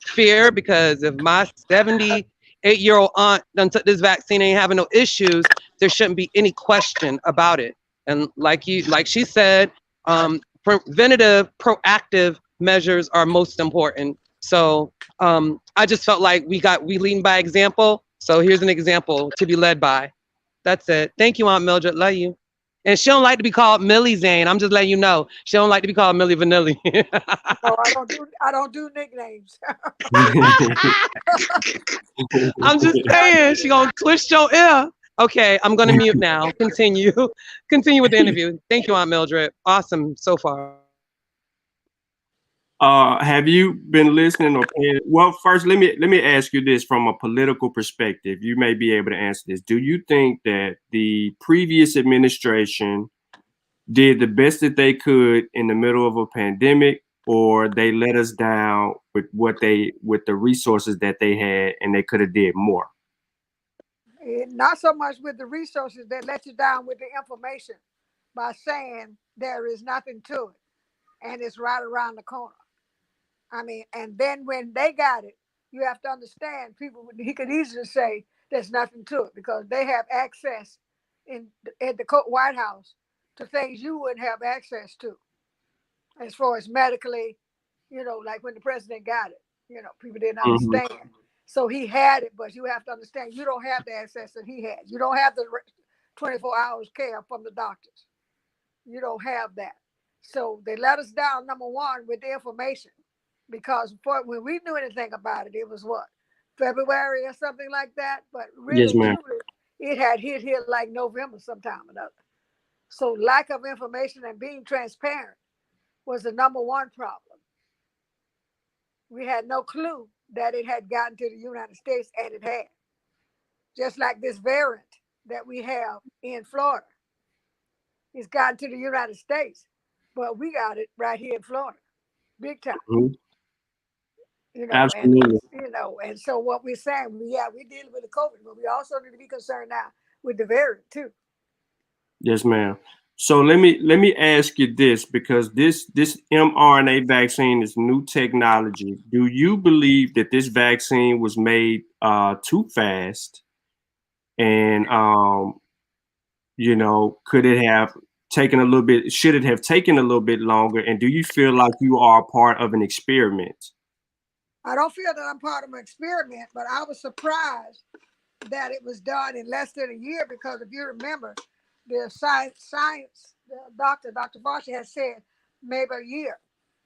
Speaker 10: fear. Because if my 78-year-old aunt done took this vaccine and ain't having no issues, there shouldn't be any question about it. And like she said, preventative, proactive measures are most important. So I just felt like we lead by example. So here's an example to be led by. That's it. Thank you, Aunt Mildred. Love you. And she don't like to be called Millie Zane. I'm just letting you know. She don't like to be called Millie Vanilli.
Speaker 9: No, I don't do nicknames.
Speaker 10: I'm just saying, she gonna twist your ear. Okay, I'm gonna mute now. Continue with the interview. Thank you, Aunt Mildred. Awesome so far.
Speaker 2: Have you been listening or paying? Well, first, let me ask you this from a political perspective. You may be able to answer this. Do you think that the previous administration did the best that they could in the middle of a pandemic, or they let us down with the resources that they had and they could have did more?
Speaker 9: Not so much with the resources that let you down with the information by saying there is nothing to it and it's right around the corner. I mean, and then when they got it, you have to understand he could easily say there's nothing to it because they have access at the White House to things you wouldn't have access to as far as medically, like when the president got it, people didn't understand. So he had it, but you have to understand, you don't have the access that he had. You don't have the 24 hours care from the doctors. You don't have that. So they let us down, number one, with the information. Because when we knew anything about it, it was what? February or something like that. But
Speaker 2: Yes,
Speaker 9: really,
Speaker 2: ma'am.
Speaker 9: truly, it had hit here like November sometime or another. So lack of information and being transparent was the number one problem. We had no clue that it had gotten to the United States, and it had. Just like this variant that we have in Florida. It's gotten to the United States, but we got it right here in Florida, big time.
Speaker 2: Mhm.
Speaker 9: You know,
Speaker 2: Absolutely.
Speaker 9: and so what we're saying, we're dealing with the COVID, but we also need to be concerned now with the variant too.
Speaker 2: Yes, ma'am. So let me ask you this, because this mRNA vaccine is new technology. Do you believe that this vaccine was made too fast? And could it have taken a little bit? Should it have taken a little bit longer? And do you feel like you are a part of an experiment?
Speaker 9: I don't feel that I'm part of an experiment, but I was surprised that it was done in less than a year, because if you remember, the science, the Dr. Fauci has said maybe a year.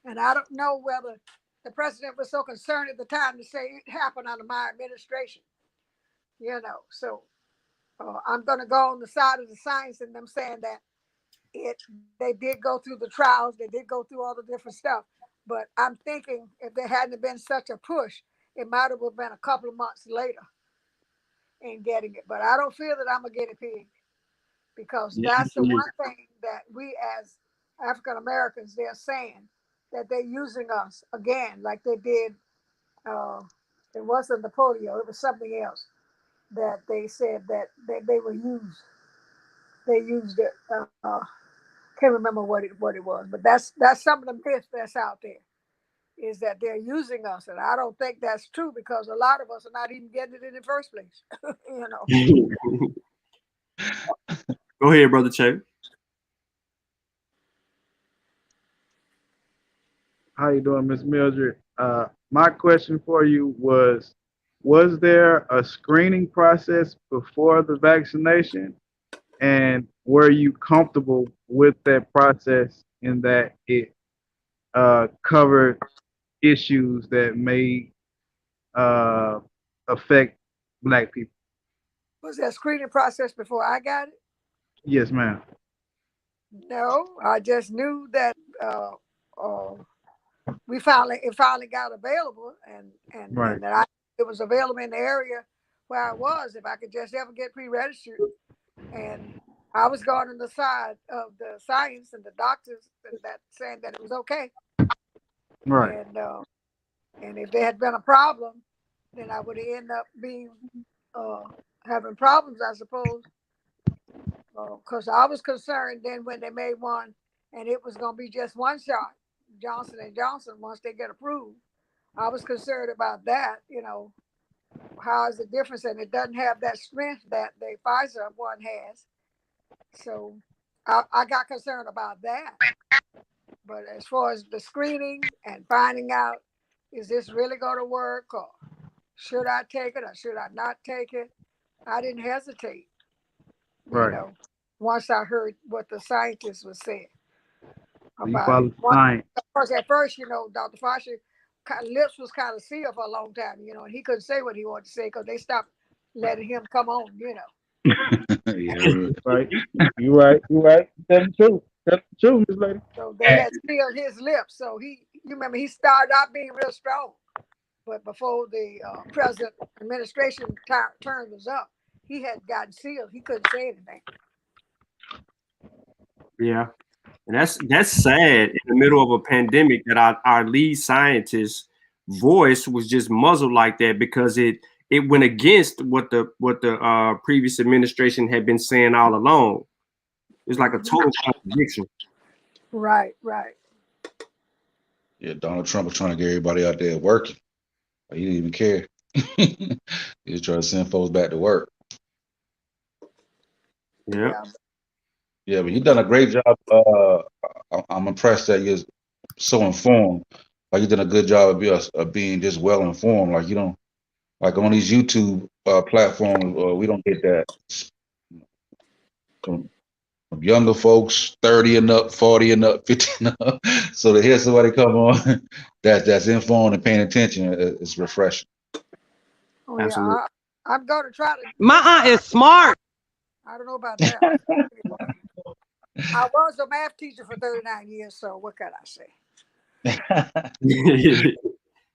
Speaker 9: And I don't know whether the president was so concerned at the time to say it happened under my administration. So I'm going to go on the side of the science and them saying that they did go through the trials, they did go through all the different stuff. But I'm thinking if there hadn't been such a push, it might have been a couple of months later in getting it. But I don't feel that I'm a guinea pig, because that's the one thing that we as African Americans, they're saying that they're using us again, like they did. It wasn't the polio, it was something else that they said that they were used. They used it. Can't remember what it was, but that's some of the myth that's out there, is that they're using us, and I don't think that's true, because a lot of us are not even getting it in the first place.
Speaker 2: Go ahead, Brother Che.
Speaker 5: How you doing, Miss Mildred? My question for you was there a screening process before the vaccination? And were you comfortable with that process in that it covered issues that may affect Black people?
Speaker 9: Was there a screening process before I got it?
Speaker 5: Yes, ma'am.
Speaker 9: No, I just knew that it finally got available, and
Speaker 5: Right.
Speaker 9: that it was available in the area where I was. If I could just ever get pre-registered, and I was going on the side of the science and the doctors that saying that it was okay.
Speaker 5: Right.
Speaker 9: And if there had been a problem, then I would end up being having problems, I suppose. Because I was concerned then when they made one, and it was going to be just one shot, Johnson & Johnson, once they get approved. I was concerned about that, how is the difference? And it doesn't have that strength that the Pfizer one has. So I got concerned about that. But as far as the screening and finding out, is this really going to work, or should I take it or should I not take it? I didn't hesitate.
Speaker 5: Right.
Speaker 9: Once I heard what the scientists were saying about
Speaker 5: follow
Speaker 9: it.
Speaker 5: science.
Speaker 9: At first, Dr. Fauci lips was kind of sealed for a long time, and he couldn't say what he wanted to say because they stopped letting him come on,
Speaker 8: Yeah.
Speaker 5: Right. You right. Tell the truth. Miss Lady.
Speaker 9: So they had sealed his lips. So you remember, he started out being real strong, but before the present administration term was up, he had gotten sealed. He couldn't say anything.
Speaker 2: Yeah, and that's sad in the middle of a pandemic that our lead scientist's voice was just muzzled like that, because it went against what the previous administration had been saying all along. It's like a total contradiction.
Speaker 9: Right.
Speaker 8: Yeah, Donald Trump was trying to get everybody out there working. He didn't even care. He was trying to send folks back to work.
Speaker 2: Yeah.
Speaker 8: Yeah, but you done a great job. I'm impressed that you're so informed. Like you done a good job of being just well informed. Like you don't like on these YouTube platforms, we don't get that from younger folks, 30 and up, 40 and up, 50 and up. So to hear somebody come on that's informed and paying attention, it's refreshing.
Speaker 9: Oh yeah,
Speaker 2: Absolutely.
Speaker 9: I'm going to try to.
Speaker 10: My aunt is smart.
Speaker 9: I don't know about that. I was a math teacher for 39 years, so what can I say?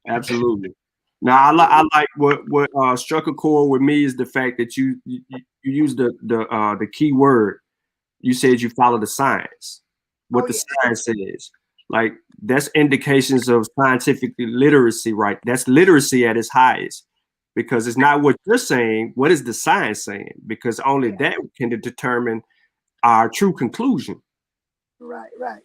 Speaker 2: Absolutely. Now I like what struck a chord with me is the fact that you use the key word. You said you follow the science. What
Speaker 9: Oh,
Speaker 2: the
Speaker 9: yeah.
Speaker 2: science says. Like that's indications of scientific literacy, right? That's literacy at its highest. Because it's not what you're saying. What is the science saying? Because only that can determine our true conclusion.
Speaker 9: Right, right.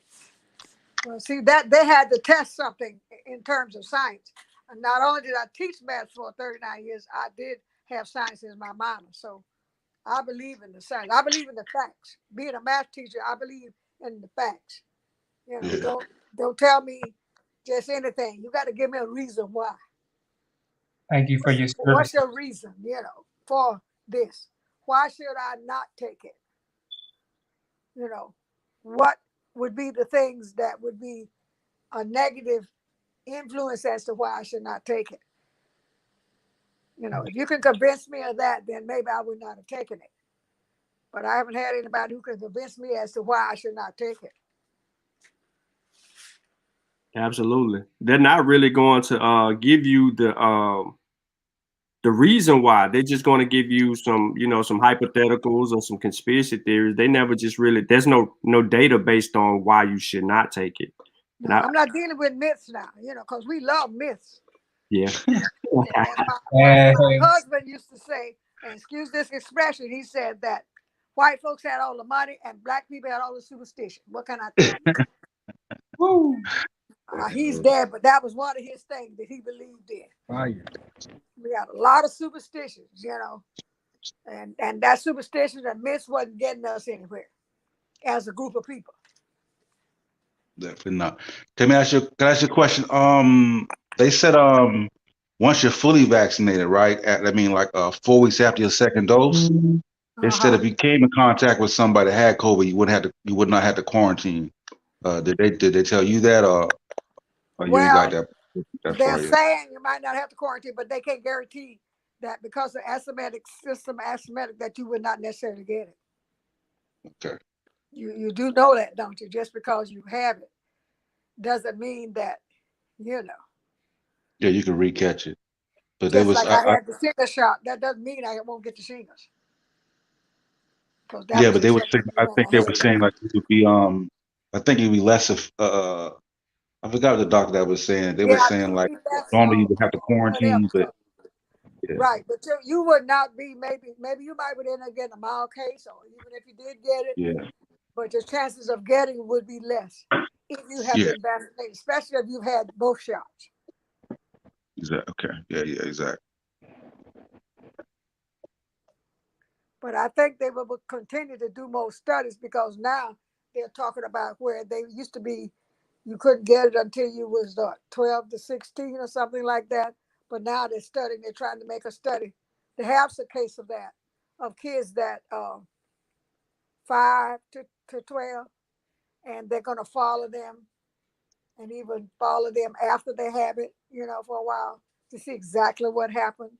Speaker 9: Well, see that they had to test something in terms of science. And not only did I teach math for 39 years, I did have science as my minor. So I believe in the science. I believe in the facts. Being a math teacher, I believe in the facts. You know, don't tell me just anything. You got to give me a reason why.
Speaker 6: Thank you for your service.
Speaker 9: What's your reason, for this? Why should I not take it? What would be the things that would be a negative influence as to why I should not take it? If you can convince me of that, then maybe I would not have taken it. But I haven't had anybody who can convince me as to why I should not take it.
Speaker 2: Absolutely. They're not really going to give you the reason why. They're just going to give you some, some hypotheticals or some conspiracy theories. They never just really, there's no data based on why you should not take it.
Speaker 9: No, I'm not dealing with myths now, because we love myths.
Speaker 2: Yeah.
Speaker 9: my husband used to say, and excuse this expression, he said that white folks had all the money and black people had all the superstition. What can I tell you? He's dead, but that was one of his things that he believed in.
Speaker 5: Fire.
Speaker 9: We had a lot of superstitions, and that superstition and myths wasn't getting us anywhere as a group of people.
Speaker 8: Definitely not. Can I ask you a question? They said once you're fully vaccinated, right? 4 weeks after your second dose, they said if you came in contact with somebody that had COVID, you would not have to quarantine. Did they tell you that, or you ain't got that?
Speaker 9: They're saying you might not have to quarantine, but they can't guarantee that because of asthmatic that you would not necessarily get it.
Speaker 8: Okay.
Speaker 9: You do know that, don't you? Just because you have it doesn't mean that,
Speaker 8: Yeah, you can recatch it. But
Speaker 9: just like I had the shingles shot, that doesn't mean I won't get the shingles.
Speaker 8: Yeah, but they were saying, I think they were saying like it would be I think it'd be less of I forgot what the doctor that was saying. They were saying like normally you would have to quarantine, but
Speaker 9: right, but you would not be maybe you might end up getting a mild case, or even if you did get it, but your chances of getting it would be less if you have been vaccinated, especially if you've had both shots.
Speaker 8: Exactly. Okay. Yeah, exactly.
Speaker 9: But I think they will continue to do more studies because now they're talking about where they used to be, you couldn't get it until you was 12 to 16 or something like that. But now they're studying, they're trying to make a study. They have a case of that, of kids that 5 to 12, and they're going to follow them and even follow them after they have it, for a while to see exactly what happened.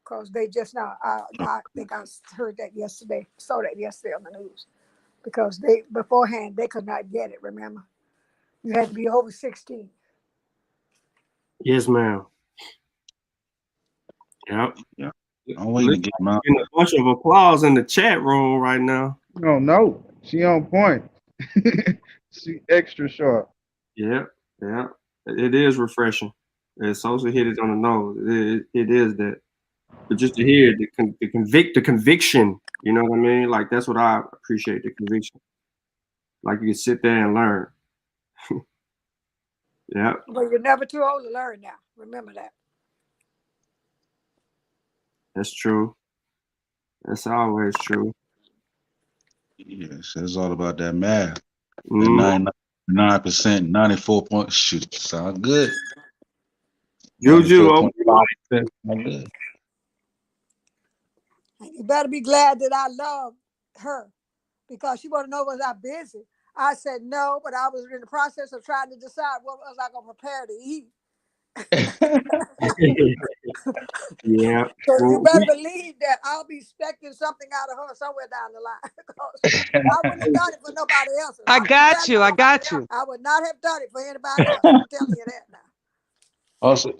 Speaker 9: Because they just now, I think I heard that yesterday, saw that yesterday on the news. Because beforehand, they could not get it, remember? You had to be over 16.
Speaker 2: Yes, ma'am. Yep.
Speaker 8: Yeah. I'm waiting to get them out.
Speaker 2: A bunch of applause in the chat room right now.
Speaker 5: No, she on point. She extra sharp.
Speaker 2: Yeah. It is refreshing. As Sosa hit it on the nose. It is that. But just to hear the conviction, you know what I mean? Like that's what I appreciate, the conviction. Like you can sit there and learn. Yeah.
Speaker 9: But you're never too old to learn now. Remember that.
Speaker 2: That's true. That's always true.
Speaker 8: Yes, it's all about that math. The 99%, 94 points. Shoot, sound good.
Speaker 2: Juju, open your
Speaker 7: 25%. Not good.
Speaker 9: You better be glad that I love her because she want to know was I busy. I said no, but I was in the process of trying to decide what was I gonna prepare to eat.
Speaker 2: mic. Yeah.
Speaker 9: So you
Speaker 2: Well,
Speaker 9: better believe that I'll be expecting something out of her somewhere down the line. Because I wouldn't have done it for nobody else.
Speaker 10: I got you. I got you.
Speaker 9: I would not have done it for anybody else. I'm telling you that now.
Speaker 7: Also,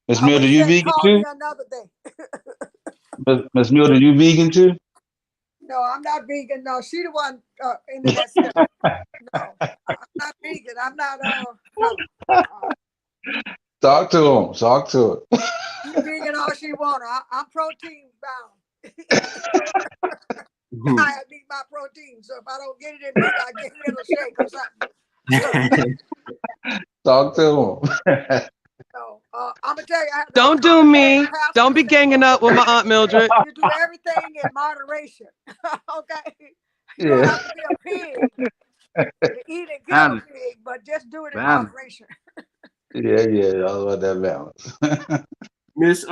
Speaker 7: Miss
Speaker 9: I would
Speaker 7: Mildred,
Speaker 9: have
Speaker 7: you
Speaker 9: said,
Speaker 7: vegan
Speaker 9: call
Speaker 7: too?
Speaker 9: me another day.
Speaker 7: Miss Mildred, you vegan too?
Speaker 9: No, I'm not vegan. No, she the one into that stuff. No, I'm not vegan. I'm not. No.
Speaker 7: Talk to him. Talk to him.
Speaker 9: She vegan all she want. I'm protein bound. I need my protein. So if I don't get it in meat, I get it in a shake or something.
Speaker 7: Talk to him.
Speaker 9: So I'm gonna tell you, I have
Speaker 10: Don't do me. Don't be ganging up with my Aunt Mildred.
Speaker 9: You do everything in moderation. Okay. You don't
Speaker 7: Yeah.
Speaker 9: have to be a pig to eat and kill a pig, but just do it in moderation.
Speaker 7: Yeah. All about that balance.
Speaker 2: Miss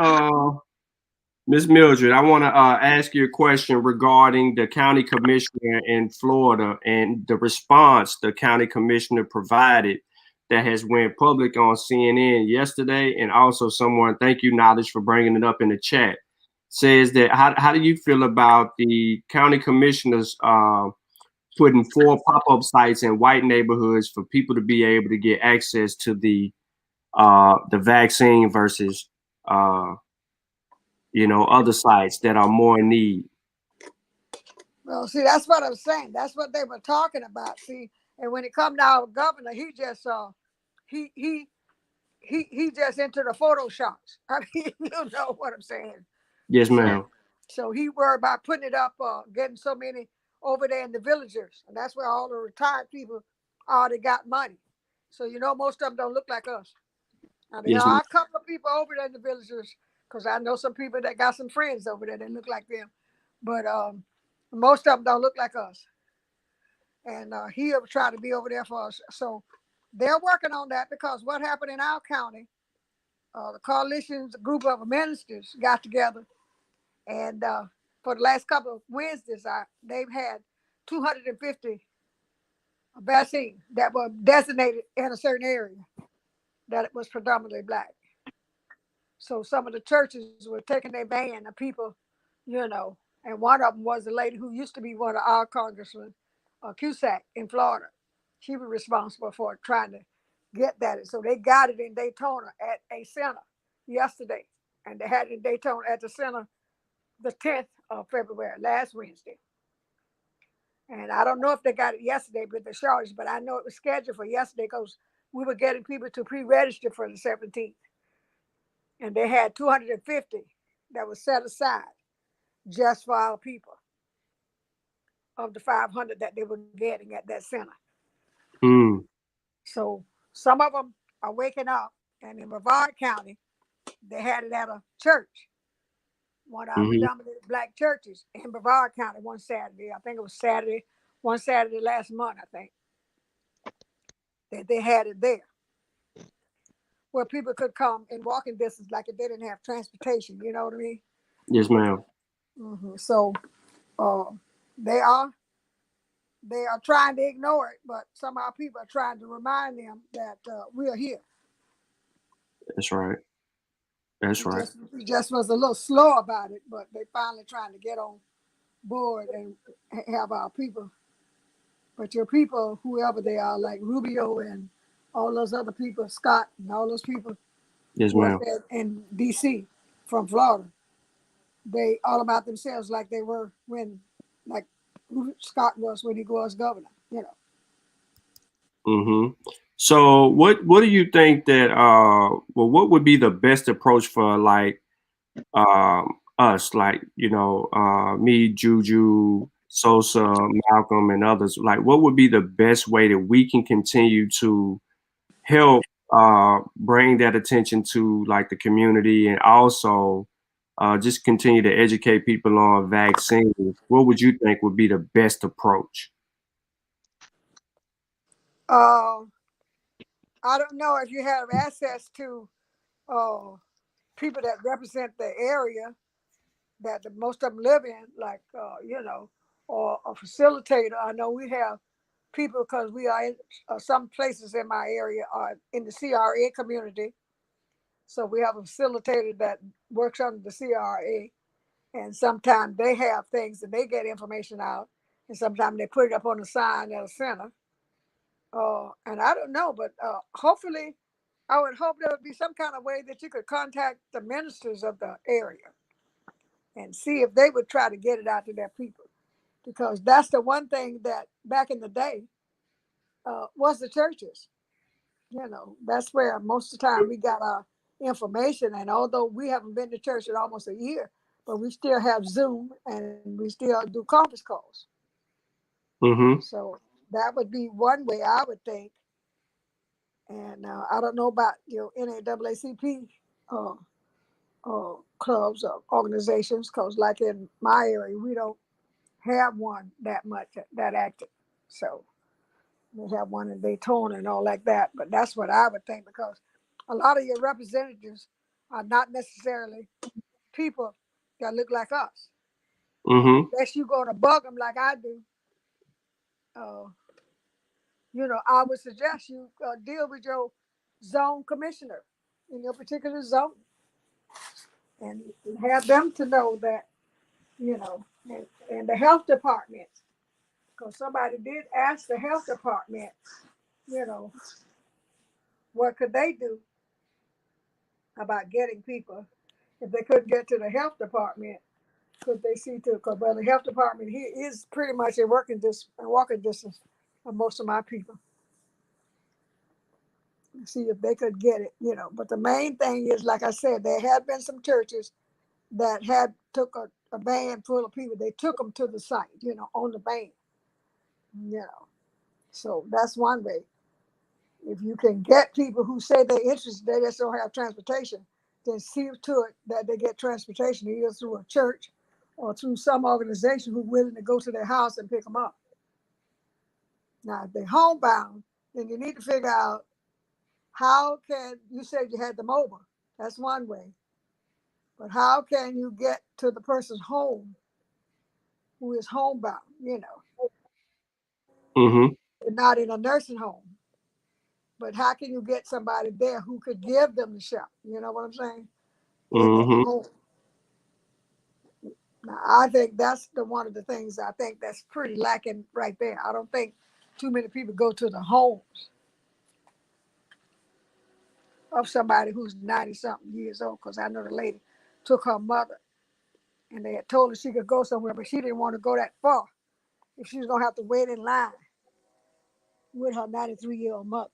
Speaker 2: Mildred, I want to ask you a question regarding the county commissioner in Florida and the response the county commissioner provided that has went public on CNN yesterday, and also someone, thank you, Knowledge, for bringing it up in the chat, says that how do you feel about the county commissioners putting 4 pop-up sites in white neighborhoods for people to be able to get access to the vaccine versus other sites that are more in need?
Speaker 9: Well, see, that's what I'm saying. That's what they were talking about. See, and when it come to our governor, he just he just into the photoshops. I mean, you know what I'm saying?
Speaker 2: Yes, ma'am.
Speaker 9: So he worried about putting it up, getting so many over there in the villagers, and that's where all the retired people already got money. So most of them don't look like us. I mean,
Speaker 2: Yes,
Speaker 9: there are a couple of people over there in the villagers, because I know some people that got some friends over there that look like them, but most of them don't look like us. And he'll try to be over there for us. So they're working on that, because what happened in our county, the coalition's group of ministers got together, and for the last couple of Wednesdays, they've had 250 vaccines that were designated in a certain area that it was predominantly Black. So some of the churches were taking their van of people, and one of them was a lady who used to be one of our congressmen, Cusack in Florida. She was responsible for trying to get that. So they got it in Daytona at a center yesterday, and they had it in Daytona at the center the 10th of February, last Wednesday. And I don't know if they got it yesterday with the charges, but I know it was scheduled for yesterday because we were getting people to pre-register for the 17th. And they had 250 that was set aside just for our people of the 500 that they were getting at that center. So some of them are waking up, and in Brevard County, they had it at a church, one of our predominantly Black churches in Brevard County one Saturday. I think it was one Saturday last month, I think, that they had it there, where people could come in walking distance like if they didn't have transportation, you know what I mean?
Speaker 2: Yes, ma'am.
Speaker 9: So they are trying to ignore it, but some of our people are trying to remind them that we are here.
Speaker 2: That's right. That's right.
Speaker 9: We just was a little slow about it, but they finally trying to get on board and have our people. But your people, whoever they are, like Rubio and all those other people, Scott and all those people,
Speaker 2: yes, ma'am,
Speaker 9: in D.C. from Florida, they all about themselves like they were when, like Scott was when he was governor,
Speaker 2: So what do you think that what would be the best approach for like us, like me, Juju, Sosa, Malcolm, and others? Like, what would be the best way that we can continue to help bring that attention to like the community, and also just continue to educate people on vaccines? What would you think would be the best approach?
Speaker 9: I don't know if you have access to people that represent the area that most of them live in, like, or a facilitator. I know we have people because we are in some places in my area are in the CRA community. So we have a facilitator that works under the CRA, and sometimes they have things and they get information out, and sometimes they put it up on the sign at a center. And I don't know, but hopefully, I would hope there would be some kind of way that you could contact the ministers of the area and see if they would try to get it out to their people, because that's the one thing that back in the day was the churches. That's where most of the time we got our information. And although we haven't been to church in almost a year, but we still have Zoom and we still do conference calls.
Speaker 2: Mm-hmm.
Speaker 9: So that would be one way I would think. And I don't know about NAACP clubs or organizations, because like in my area, we don't have one that much that active. So we have one in Daytona and all like that. But that's what I would think, because a lot of your representatives are not necessarily people that look like us.
Speaker 2: Mm-hmm.
Speaker 9: Unless you go to bug them like I do, I would suggest you deal with your zone commissioner in your particular zone and have them to know that, and the health department, because somebody did ask the health department, what could they do about getting people if they couldn't get to the health department? Could they see to? Because the health department here is pretty much a walking distance of most of my people. See if they could get it, But the main thing is, like I said, there had been some churches that had took a van full of people. They took them to the site, on the van, So that's one way. If you can get people who say they're interested, they just don't have transportation, then see to it that they get transportation either through a church or through some organization who's willing to go to their house and pick them up. Now, if they're homebound, then you need to figure out how can, you said you had them over. That's one way. But how can you get to the person's home who is homebound,
Speaker 2: Mm-hmm.
Speaker 9: They're not in a nursing home. But how can you get somebody there who could give them the shot? You know what I'm saying? In their
Speaker 2: Mm-hmm.
Speaker 9: home. Now, I think that's one of the things I think that's pretty lacking right there. I don't think too many people go to the homes of somebody who's 90-something years old, because I know the lady took her mother and they had told her she could go somewhere, but she didn't want to go that far if she was going to have to wait in line with her 93-year-old mother.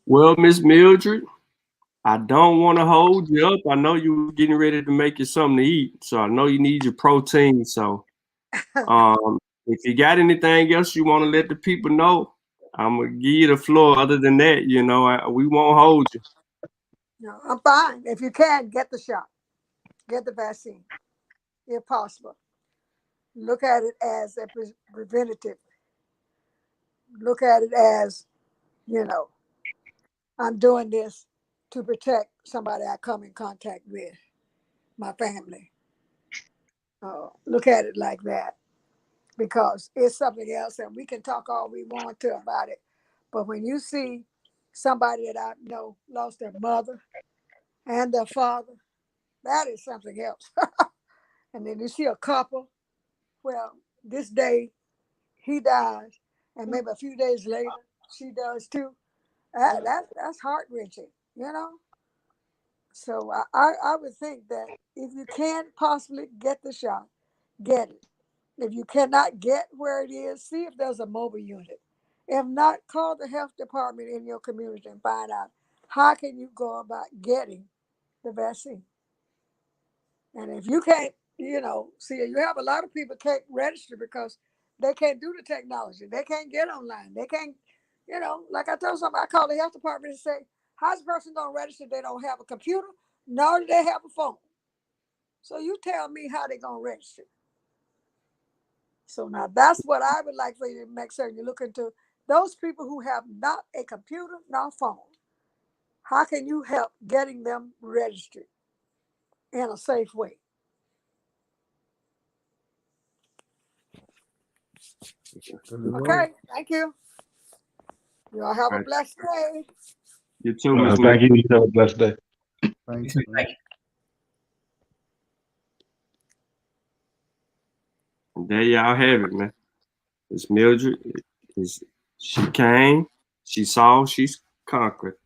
Speaker 2: Well, Miss Mildred, I don't want to hold you up. I know you were getting ready to make you something to eat, so I know you need your protein. So, if you got anything else you want to let the people know, I'm gonna give you the floor. Other than that, we won't hold you.
Speaker 9: No, I'm fine. If you can, get the shot, get the vaccine, if possible. Look at it as a preventative. Look at it as, I'm doing this to protect somebody I come in contact with, my family. Look at it like that, because it's something else, and we can talk all we want to about it. But when you see somebody that I know lost their mother and their father, that is something else. And then you see a couple, well, this day he dies, and maybe a few days later she does too. That's heart wrenching, So I would think that if you can't possibly get the shot, get it. If you cannot get where it is, see if there's a mobile unit. If not, call the health department in your community and find out how can you go about getting the vaccine. And if you can't, see, you have a lot of people can't register because they can't do the technology. They can't get online. They can't, like I told somebody, I called the health department and say, how's a person going to register? They don't have a computer, nor do they have a phone. So you tell me how they're going to register. So now that's what I would like for you to make certain you look into Those people who have not a computer nor phone, how can you help getting them registered in a safe way? Okay, thank you. You all have
Speaker 2: All
Speaker 9: a
Speaker 2: right.
Speaker 9: blessed day.
Speaker 2: You too, Miss
Speaker 7: Thank
Speaker 2: Lee.
Speaker 7: you. You have a blessed day.
Speaker 5: Thank
Speaker 6: Thank
Speaker 5: you.
Speaker 2: And there y'all have it, man. It's Mildred. She came, she saw, she's conquered.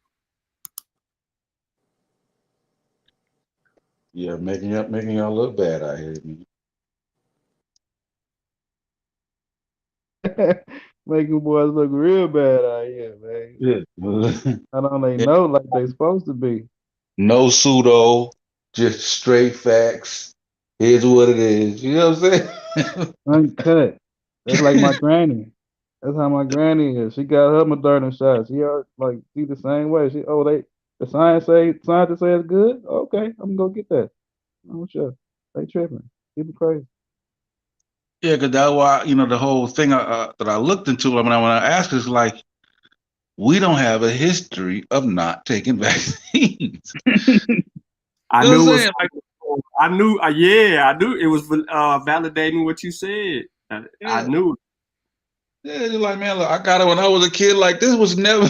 Speaker 7: Yeah, making y'all look bad out here, man.
Speaker 5: Making boys look real bad out here, man.
Speaker 7: Yeah.
Speaker 5: I don't they know like they supposed to be.
Speaker 7: No pseudo, just straight facts. Here's what it is. You know what I'm saying?
Speaker 5: Uncut. That's like my granny. That's how my granny is. She got her Moderna shots. She the same way. The scientists say it's good. Okay, I'm gonna go get that. I'm sure. They tripping. People crazy.
Speaker 7: Yeah, because that's why, the whole thing that I looked into when I asked is like, we don't have a history of not taking vaccines.
Speaker 2: I
Speaker 7: You know
Speaker 2: knew
Speaker 7: what
Speaker 2: it
Speaker 7: I'm
Speaker 2: was.
Speaker 7: saying? Like,
Speaker 2: I knew. I knew it was validating what you said. I
Speaker 7: yeah,
Speaker 2: knew it.
Speaker 7: yeah, you're like, man, look, I got it when I was a kid. Like, this was never,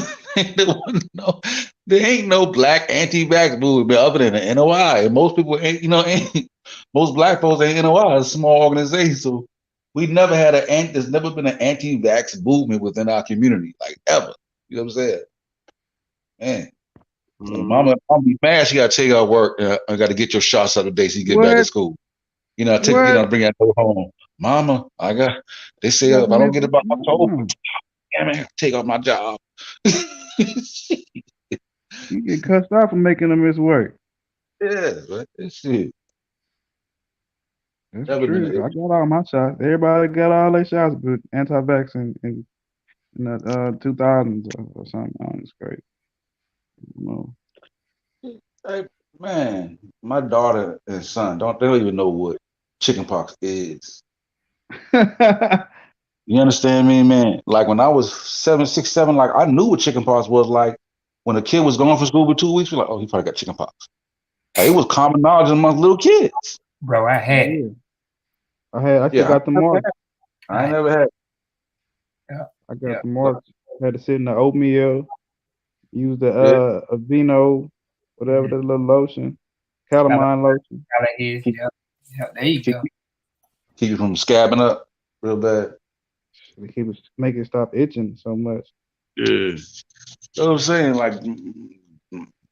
Speaker 7: there ain't no black anti-vax movement other than the NOI. And most people ain't, most black folks ain't NOI, it's a small organization. So we never had there's never been an anti-vax movement within our community, like ever. You know what I'm saying? Man. So mama, I'll be mad. She got to take out work. I got to get your shots up today so you get back at
Speaker 5: What?
Speaker 7: school.
Speaker 5: What?
Speaker 7: Bring that home. Mama, they say
Speaker 5: You got
Speaker 7: if
Speaker 5: to
Speaker 7: I don't
Speaker 5: miss
Speaker 7: get it by October,
Speaker 5: no.
Speaker 7: damn, I have to take off my job.
Speaker 5: You get cussed out for making them miss work.
Speaker 7: Yeah, but this shit.
Speaker 5: That's
Speaker 7: Never been
Speaker 5: true.
Speaker 7: an
Speaker 5: I
Speaker 7: issue.
Speaker 5: got all my shots. Everybody got all their shots, but anti-vaccine in the 2000s or something. It's crazy. No.
Speaker 7: Hey, man, my daughter and son they don't even know what chickenpox is. You understand me, man? Like when I was 6, 7, like I knew what chickenpox was. Like when a kid was gone for school for 2 weeks, we're like, oh, he probably got chickenpox. Like, it was common knowledge among little kids.
Speaker 6: Bro, I had it.
Speaker 5: I still
Speaker 7: Yeah,
Speaker 5: got the marks.
Speaker 7: I ain't never had.
Speaker 6: Yeah.
Speaker 5: I got
Speaker 6: Yeah.
Speaker 5: the marks. Had to sit in the oatmeal, use the
Speaker 7: Yeah,
Speaker 5: Aveeno, whatever the little lotion, calamine lotion.
Speaker 6: Allergies.
Speaker 7: keep,
Speaker 6: Yeah. Yeah. There you
Speaker 7: keep,
Speaker 6: go.
Speaker 7: keep you from scabbing up real bad.
Speaker 5: He was making it stop itching so much.
Speaker 7: Yeah. You know what I'm saying? Like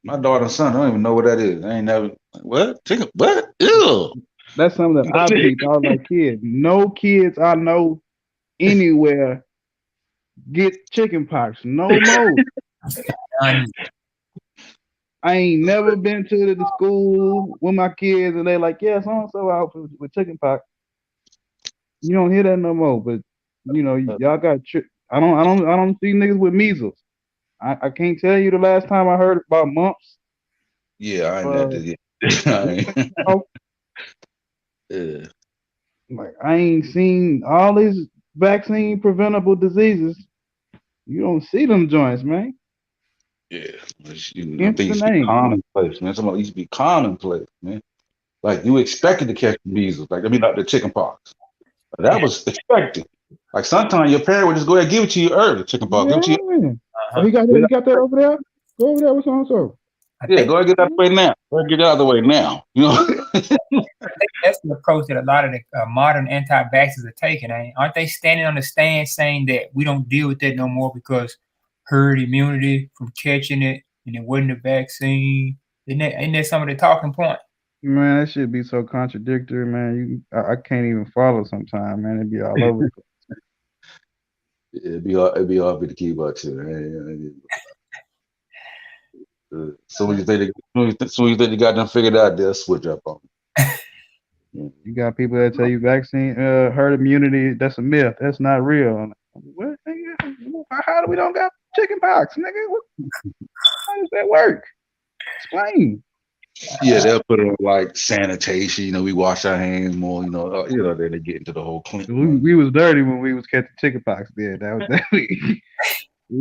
Speaker 7: my daughter and son don't even know what that is. I ain't never what? Chicken what? Ew.
Speaker 5: That's something that I peeped. I was like, kid, no kids I know anywhere get chicken pox. No more.
Speaker 6: Done.
Speaker 5: I ain't never been to the school with my kids and they like, yeah, so and so out with chicken pox. You don't hear that no more. But y'all got I don't see niggas with measles. I can't tell you the last time I heard about mumps.
Speaker 7: Yeah, I ain't
Speaker 5: Uh,
Speaker 7: that yet. I ain't. Yeah.
Speaker 5: like I ain't seen all these vaccine preventable diseases. You don't see them joints, man.
Speaker 7: Yeah. But
Speaker 5: Hence
Speaker 7: they
Speaker 5: the
Speaker 7: used to be
Speaker 5: name.
Speaker 7: commonplace, man. Somebody used to be commonplace, man. Like you expected to catch the measles. Like I mean not the chicken pox. That was expected. Like sometimes your parent would just go ahead and give it to you early, chicken pox. Give it to you.
Speaker 5: Yeah. Oh,
Speaker 6: Uh-huh.
Speaker 5: he got that over there? Go over there with so and so.
Speaker 6: I
Speaker 7: Yeah,
Speaker 6: think,
Speaker 7: go ahead and get that out of the way now. Go ahead and get that out of the way now. You know?
Speaker 6: I think that's the approach that a lot of the modern anti-vaxxers are taking. Aren't they standing on the stand saying that we don't deal with that no more because herd immunity from catching it and it wasn't a vaccine? Ain't that some of the talking point?
Speaker 5: Man, that should be so contradictory, man. I can't even follow sometimes, man. It'd be all over the place.
Speaker 7: It'd be hard to keep up to. So when you think they got them figured out, they'll switch up on you.
Speaker 5: You got people that tell you vaccine herd immunity, that's a myth. That's not real. What? Nigga? How do we don't got chicken pox, nigga? How does that work? Explain.
Speaker 7: Yeah, they'll put it on like sanitation. You know, we wash our hands more. Then they get into the whole clean.
Speaker 5: We was dirty when we was catching chickenpox. Then that was that we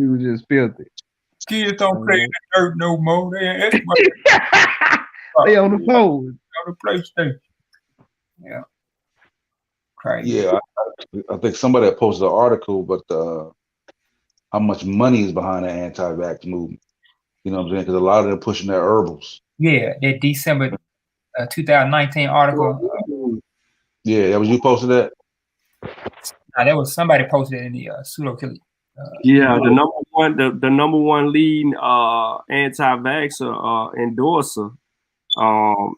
Speaker 5: was just filthy.
Speaker 6: Kids don't play in the dirt no more. That's
Speaker 5: They on the phone.
Speaker 6: on the PlayStation. Yeah. Crazy.
Speaker 7: Yeah, I think somebody had posted an article, but how much money is behind the anti-vax movement? You know what I'm saying? Because a lot of them pushing their herbals.
Speaker 6: Yeah, that December 2019 article.
Speaker 7: Yeah, that was you posted that?
Speaker 6: That was somebody posted in the pseudo killer.
Speaker 2: Yeah, the number one leading anti-vaxxer endorser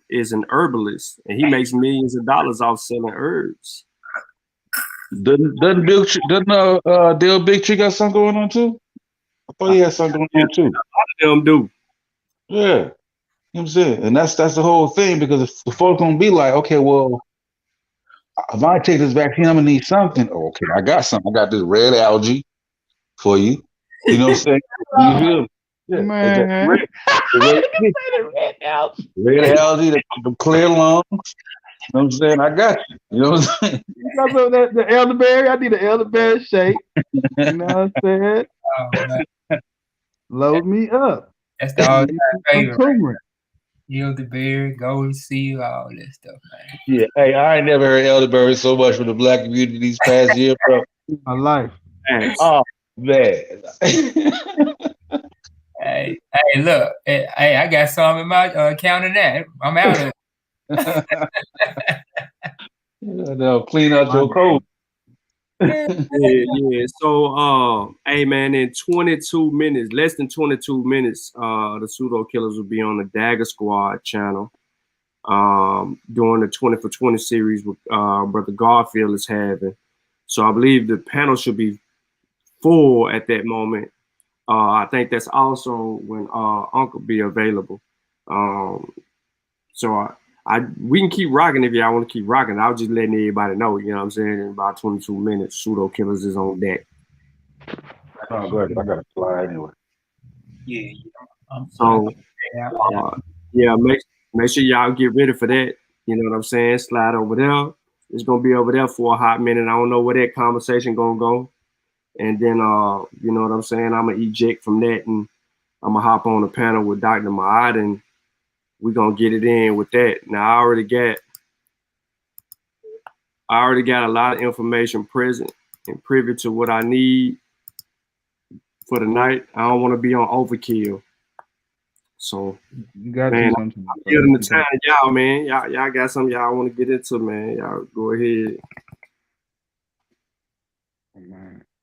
Speaker 2: is an herbalist, and he makes millions of dollars off selling herbs.
Speaker 7: Doesn't Dale Big Tree got something going on too? I thought he had something going on too.
Speaker 2: A lot of them do.
Speaker 7: Yeah. You know what I'm saying? And that's the whole thing, because if the folks gonna be like, okay, well, if I take this vaccine, I'm gonna need something. Oh, okay, I got something. I got this red algae for you. You know what I'm saying? You feel me? Yeah,
Speaker 5: Man.
Speaker 7: red algae, the clear lungs. You know what I'm saying? I got you. You know what I'm saying?
Speaker 5: You got some of the elderberry? I need an elderberry shake. You know what I'm saying?
Speaker 6: Oh,
Speaker 5: Load me up.
Speaker 6: that's the all-time favorite.
Speaker 5: Turmeric.
Speaker 6: Elderberry, golden seal, all that stuff, man.
Speaker 7: Yeah. Hey, I ain't never heard elderberry so much from the black community these past year, bro.
Speaker 5: My life.
Speaker 7: Oh man.
Speaker 6: Hey, look, hey, I got some in my account of that. I'm out of it.
Speaker 7: They'll clean out your coat.
Speaker 2: Yeah. So, hey man, in 22 minutes, less than 22 minutes, the pseudo killers will be on the Dagger Squad channel, doing the 20 for 20 series with Brother Garfield is having. So I believe the panel should be full at that moment. I think that's also when Uncle be available. So we can keep rocking if y'all want to keep rocking. I was just letting everybody know, you know what I'm saying? In about 22 minutes, pseudo killers is on deck.
Speaker 7: Oh, go ahead. I got to fly anyway.
Speaker 6: Yeah.
Speaker 2: So, make sure y'all get ready for that. You know what I'm saying? Slide over there. It's gonna be over there for a hot minute. I don't know where that conversation gonna go. And then, you know what I'm saying? I'm gonna eject from that, and I'm gonna hop on the panel with Dr. Maad, and we're gonna get it in with that. Now, I already got a lot of information present and privy to what I need for the night. I don't want to be on overkill. So,
Speaker 5: You got
Speaker 2: man,
Speaker 5: to
Speaker 2: I'm giving the time to y'all, man. Y'all got something y'all want to get into, man. Y'all go ahead.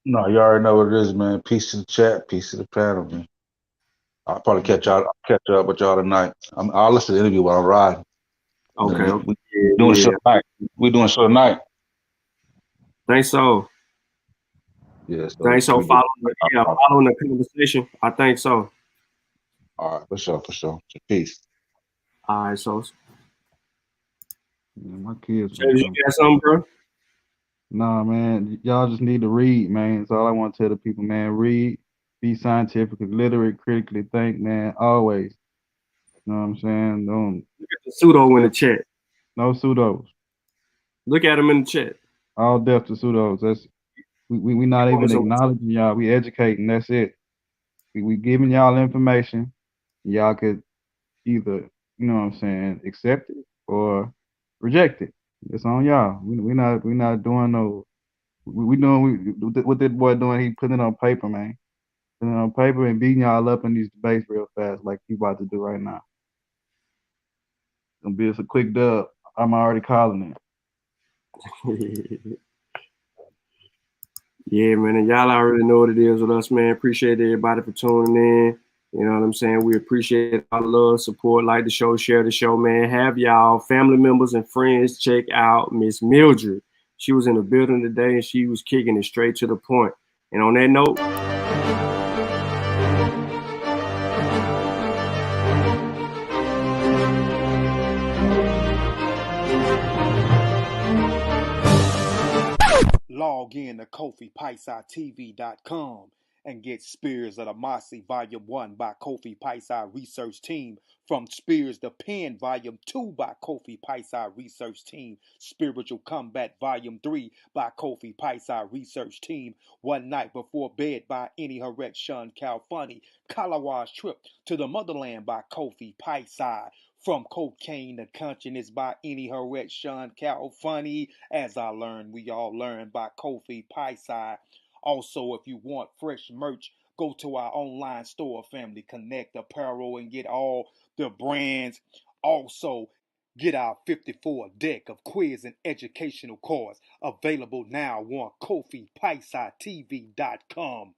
Speaker 7: No, you already know what it is, man. Peace to the chat, peace to the panel, man. I'll probably catch up with y'all tonight. I'll listen to the interview while I'm riding.
Speaker 2: Okay.
Speaker 7: We're doing a show tonight. We're doing a show tonight.
Speaker 2: Think so.
Speaker 7: Yeah.
Speaker 2: Think so. Following the conversation. I think so.
Speaker 7: All right, for sure. Peace.
Speaker 2: All right, so.
Speaker 5: My kids.
Speaker 2: You got something, bro?
Speaker 5: Nah, man. Y'all just need to read, man. That's all I want to tell the people, man. Read, be scientifically literate, critically think, man. Always. You know what I'm saying? Don't
Speaker 2: look at the pseudo in the chat.
Speaker 5: No pseudos.
Speaker 2: Look at them in the chat.
Speaker 5: All death to pseudos. That's we not even acknowledging y'all. We educating. That's it. We giving y'all information. Y'all could either, you know what I'm saying, accept it or reject it. It's on y'all. We not doing no. We doing what that boy doing. He putting it on paper, man. Putting it on paper and beating y'all up in these debates real fast, like he about to do right now. Gonna be a quick dub. I'm already calling
Speaker 2: it. Yeah, man, and y'all already know what it is with us, man. Appreciate everybody for tuning in. You know what I'm saying? We appreciate our love, support, like the show, share the show, man. Have y'all family members and friends check out Miss Mildred. She was in the building today, and she was kicking it straight to the point. And on that note,
Speaker 1: log in to KofiPaisatv.com and get Spears of the Mossy Volume 1 by Kofi Paisai Research Team, from Spears the Pen Volume 2 by Kofi Paisai Research Team, Spiritual Combat Volume 3 by Kofi Paisai Research Team, One Night Before Bed by Any Harret Shawn Calfunny, Kalawa's Trip to the Motherland by Kofi Paisai, From Cocaine to Consciousness by Any Harret Shawn Calfunny, As I Learned, We All Learn by Kofi Paisai. Also, if you want fresh merch, go to our online store, Family Connect Apparel, and get all the brands. Also, get our 54 deck of quiz and educational cards available now on KofiPaisaitv.com.